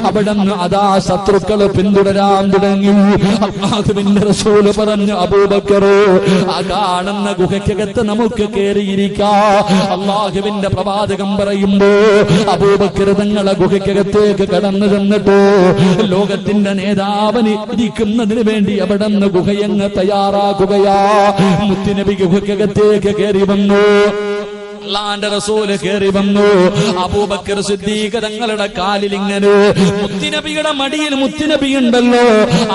അവിടുന്ന് അതാ ശത്രുക്കൾ പിന്തുടരാൻ തുടങ്ങി. അല്ലാഹുവിന്റെ റസൂൽ പറഞ്ഞു, അബൂബക്കർ, ആ കാണുന്ന ഗുഹയ്ക്കകത്ത് നമുക്ക് കയറിയിരിക്കാം. അല്ലാഹുവിന്റെ പ്രവാചകൻ പറയുമ്പോ അബൂബക്കർ തങ്ങളെ ഗുഹയ്ക്കകത്തേക്ക് കടന്നു ചെന്നിട്ട് ലോകത്തിന്റെ നേതാവിന് ഇരിക്കുന്നതിന് വേണ്ടി അവിടെ നിന്ന് ഗുഹയങ്ങ് തയ്യാറാക്കുകയാ. മുത്തുനബി ഗുഹയ്ക്കകത്തേക്ക് കയറി വന്നു. അല്ലാഹുവിന്റെ റസൂല് കയറി വന്നു. അബൂബക്കർ സിദ്ദീഖ് തങ്ങളുടെ കാലിൽ ഇങ്ങനെ മുത്തുനബിയുടെ മടിയിൽ മുത്തുനബി ഉണ്ടല്ലോ,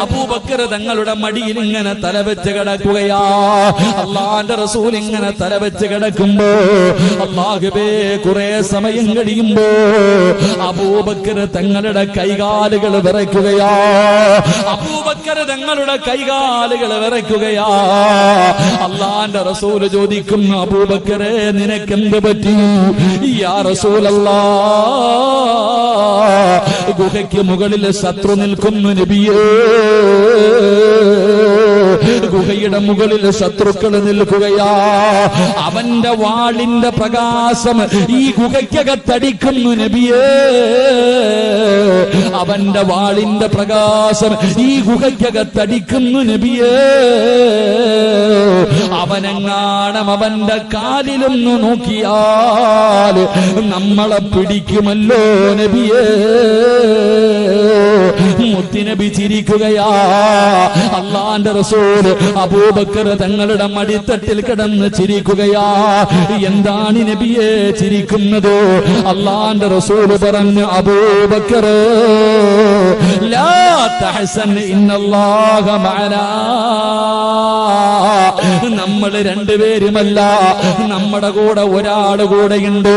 അബൂബക്കർ തങ്ങളുടെ മടിയിൽ ഇങ്ങനെ തലവെച്ച് കിടക്കുകയാ. അല്ലാഹുവിന്റെ റസൂൽ ഇങ്ങനെ തലവെച്ച് കിടക്കുമ്പോ അല്ലാഹുവേ, കുറെ സമയം കഴിയുമ്പോ അബൂബക്കർ തങ്ങളുടെ കൈകാലുകൾ വിറയ്ക്കുകയാ. അബൂബക്കർ തങ്ങളുടെ കൈകാലുകൾ വിറയ്ക്കുകയാ. അല്ലാഹുവിന്റെ റസൂൽ ചോദിക്കുന്നു, അബൂബക്കറെ, നിനക്ക് എന്ത് പറ്റി? യാ റസൂലല്ലാഹ്, ഗുഹയ്ക്ക് മുകളിൽ ശത്രു നിൽക്കുന്നു നബിയേ. ഗുഹയുടെ മുകളിൽ ശത്രുക്കൾ നിൽക്കുകയാ. അവന്റെ വാളിന്റെ പ്രകാശം ഈ ഗുഹയ്ക്കകത്തടിക്കുന്നു നബിയേ. അവന്റെ വാളിന്റെ പ്രകാശം ഈ ഗുഹയ്ക്കകത്തടിക്കുന്നു നബിയേ. അവനെങ്ങാണം അവന്റെ കാലിലൊന്നു നോക്കിയാൽ നമ്മളെ പിടിക്കുമല്ലോ നബിയേ. മുത്തുനബി ചിരിക്കുകയാ. അല്ലാഹുവിന്റെ റസൂൽ അബൂബക്കർ തങ്ങളുടെ മടിത്തട്ടിൽ കിടന്ന് ചിരിക്കുകയാ. എന്താണ് നബിയെ ചിരിക്കുന്നത്? അല്ലാഹുവിന്റെ റസൂൽ പറഞ്ഞു, അബൂബക്കർ, ലാ തഹസൻ, ഇന്നല്ലാഹ മഅനാ. നമ്മൾ രണ്ടുപേരുമല്ല, നമ്മുടെ കൂടെ ഒരാൾ കൂടെയുണ്ട്.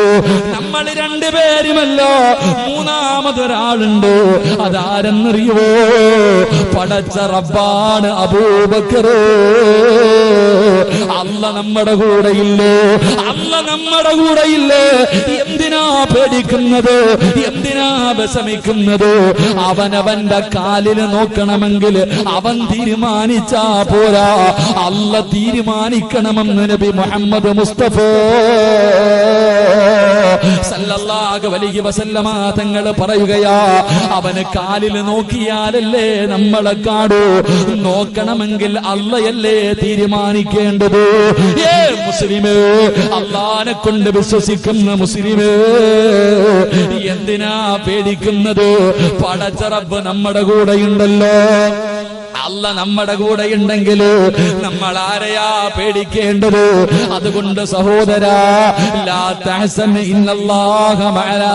നമ്മൾ രണ്ടുപേരുമല്ല, മൂന്നാമതൊരാളുണ്ട്. അതാരെന്നറിയുവോ? പടച്ച റബ്ബാണ് അബൂബക്കർ. അല്ല നമ്മുടെ കൂടെയില്ലേ? അല്ല നമ്മുടെ കൂടെയില്ലേ? എന്തിനാ പേടിക്കുന്നത്? എന്തിനാ വിഷമിക്കുന്നത്? അവനവന്റെ കാലിന് നോക്കണമെങ്കിൽ അവൻ തീരുമാനിച്ചാ പോരാ, അല്ല തീരുമാനിക്കണമെന്ന് നബി മുഹമ്മദ് മുസ്തഫ സല്ലല്ലാഹു അലൈഹി വസല്ലമ തങ്ങൾ പറയുകയാ. അവന് കാലിൽ നോക്കിയാലല്ലേ നമ്മളെ കാണൂ. നോക്കണമെങ്കിൽ അള്ളയല്ലേ തീരുമാനിക്കേണ്ടത്. മുസ്ലിമേ, അള്ളാനെ കൊണ്ട് വിശ്വസിക്കുന്ന മുസ്ലിമേ, എന്തിനാ പേടിക്കുന്നത്? പടച്ച റബ്ബ് നമ്മുടെ കൂടെയുണ്ടല്ലോ. അല്ല നമ്മുടെ കൂടെ ഉണ്ടെങ്കിൽ നമ്മൾ ആരെയാ പേടിക്കേണ്ടത്? അതുകൊണ്ട് സഹോദരാ, ലാ തഹസൻ, ഇന്നല്ലാഹ മഅനാ.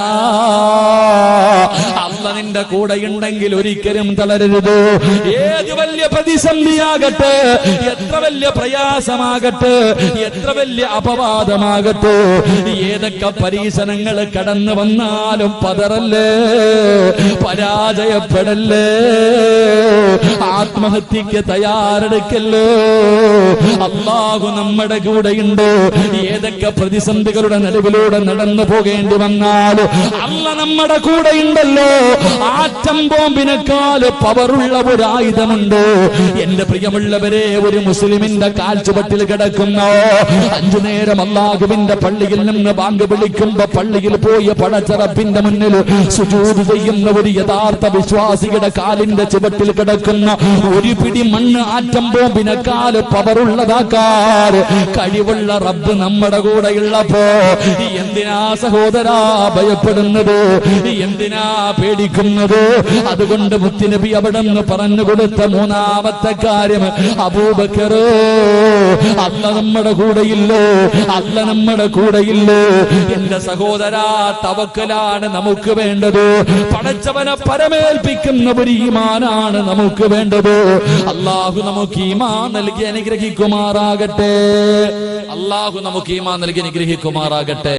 അല്ല നിന്റെ കൂടെയുണ്ടെങ്കിൽ ഒരിക്കലും തളരരുത്. ഏത് വലിയ പ്രതിസന്ധിയാകട്ടെ, എത്ര വലിയ പ്രയാസമാകട്ടെ, എത്ര വലിയ അപവാദമാകട്ടെ, ഏതൊക്കെ പരീക്ഷണങ്ങൾ കടന്നു വന്നാലും പതറല്ലേ, പരാജയപ്പെടല്ലേ, ആത്മഹത്യക്ക് തയ്യാറെടുക്കല്ലോ. അല്ലാഹു നമ്മുടെ കൂടെയുണ്ട്. ഏതൊക്കെ പ്രതിസന്ധികളുടെ നടുവിലൂടെ നടന്നു പോകേണ്ടി വന്നാലും അല്ലാഹു നമ്മുടെ കൂടെയുണ്ടല്ലോ. ആറ്റം ബോംബിനേക്കാൾ പവറുള്ള ഒരു ആയുധമുണ്ട്. എന്റെ പ്രിയമുള്ളവരെ, ഒരു മുസ്ലിമിന്റെ കാൽച്ചുവട്ടിൽ കിടക്കുന്ന 5 നേരം അല്ലാഹുവിന്റെ പള്ളിയിൽ നിന്ന് ബാങ്ക് വിളിക്കുമ്പോ പള്ളിയിൽ പോയി പടച്ചറപ്പിന്റെ മുന്നിൽ സുജൂദ് ചെയ്യുന്ന ഒരു യഥാർത്ഥ വിശ്വാസിയുടെ കാലിന്റെ ചുവട്ടിൽ കിടക്കുന്ന ഒരു പിടി മണ്ണ് ആറ്റം ബോംബിനേക്കാൾ പവറുള്ളതാക്കാൻ കഴിവുള്ള റബ്ബ് നമ്മുടെ കൂടെയുള്ളപ്പോ എന്തിനാ സഹോദരാ ഭയപ്പെടുന്നത്? എന്തിനാ പേടിക്കുന്നത്? അതുകൊണ്ട് മുത്തുനബി അവിടെ നിന്ന് പറഞ്ഞു കൊടുത്ത 3ാമത്തെ കാര്യം, അബൂബക്കർ, അല്ല നമ്മുടെ കൂടെയില്ലോ, അല്ല നമ്മുടെ കൂടെയില്ലോ. എന്റെ സഹോദരാ, തവക്കലാണ് നമുക്ക് വേണ്ടത്. പടച്ചവനെ പരമേൽപ്പിക്കുന്ന ഒരു ഈമാനാണ് നമുക്ക് വേണ്ടത്. അല്ലാഹു നമുക്ക് ഈമാൻ നൽകി അനുഗ്രഹിക്കുമാറാകട്ടെ. അല്ലാഹു നമുക്ക് ഈമാൻ നൽകി അനുഗ്രഹിക്കുമാറാകട്ടെ.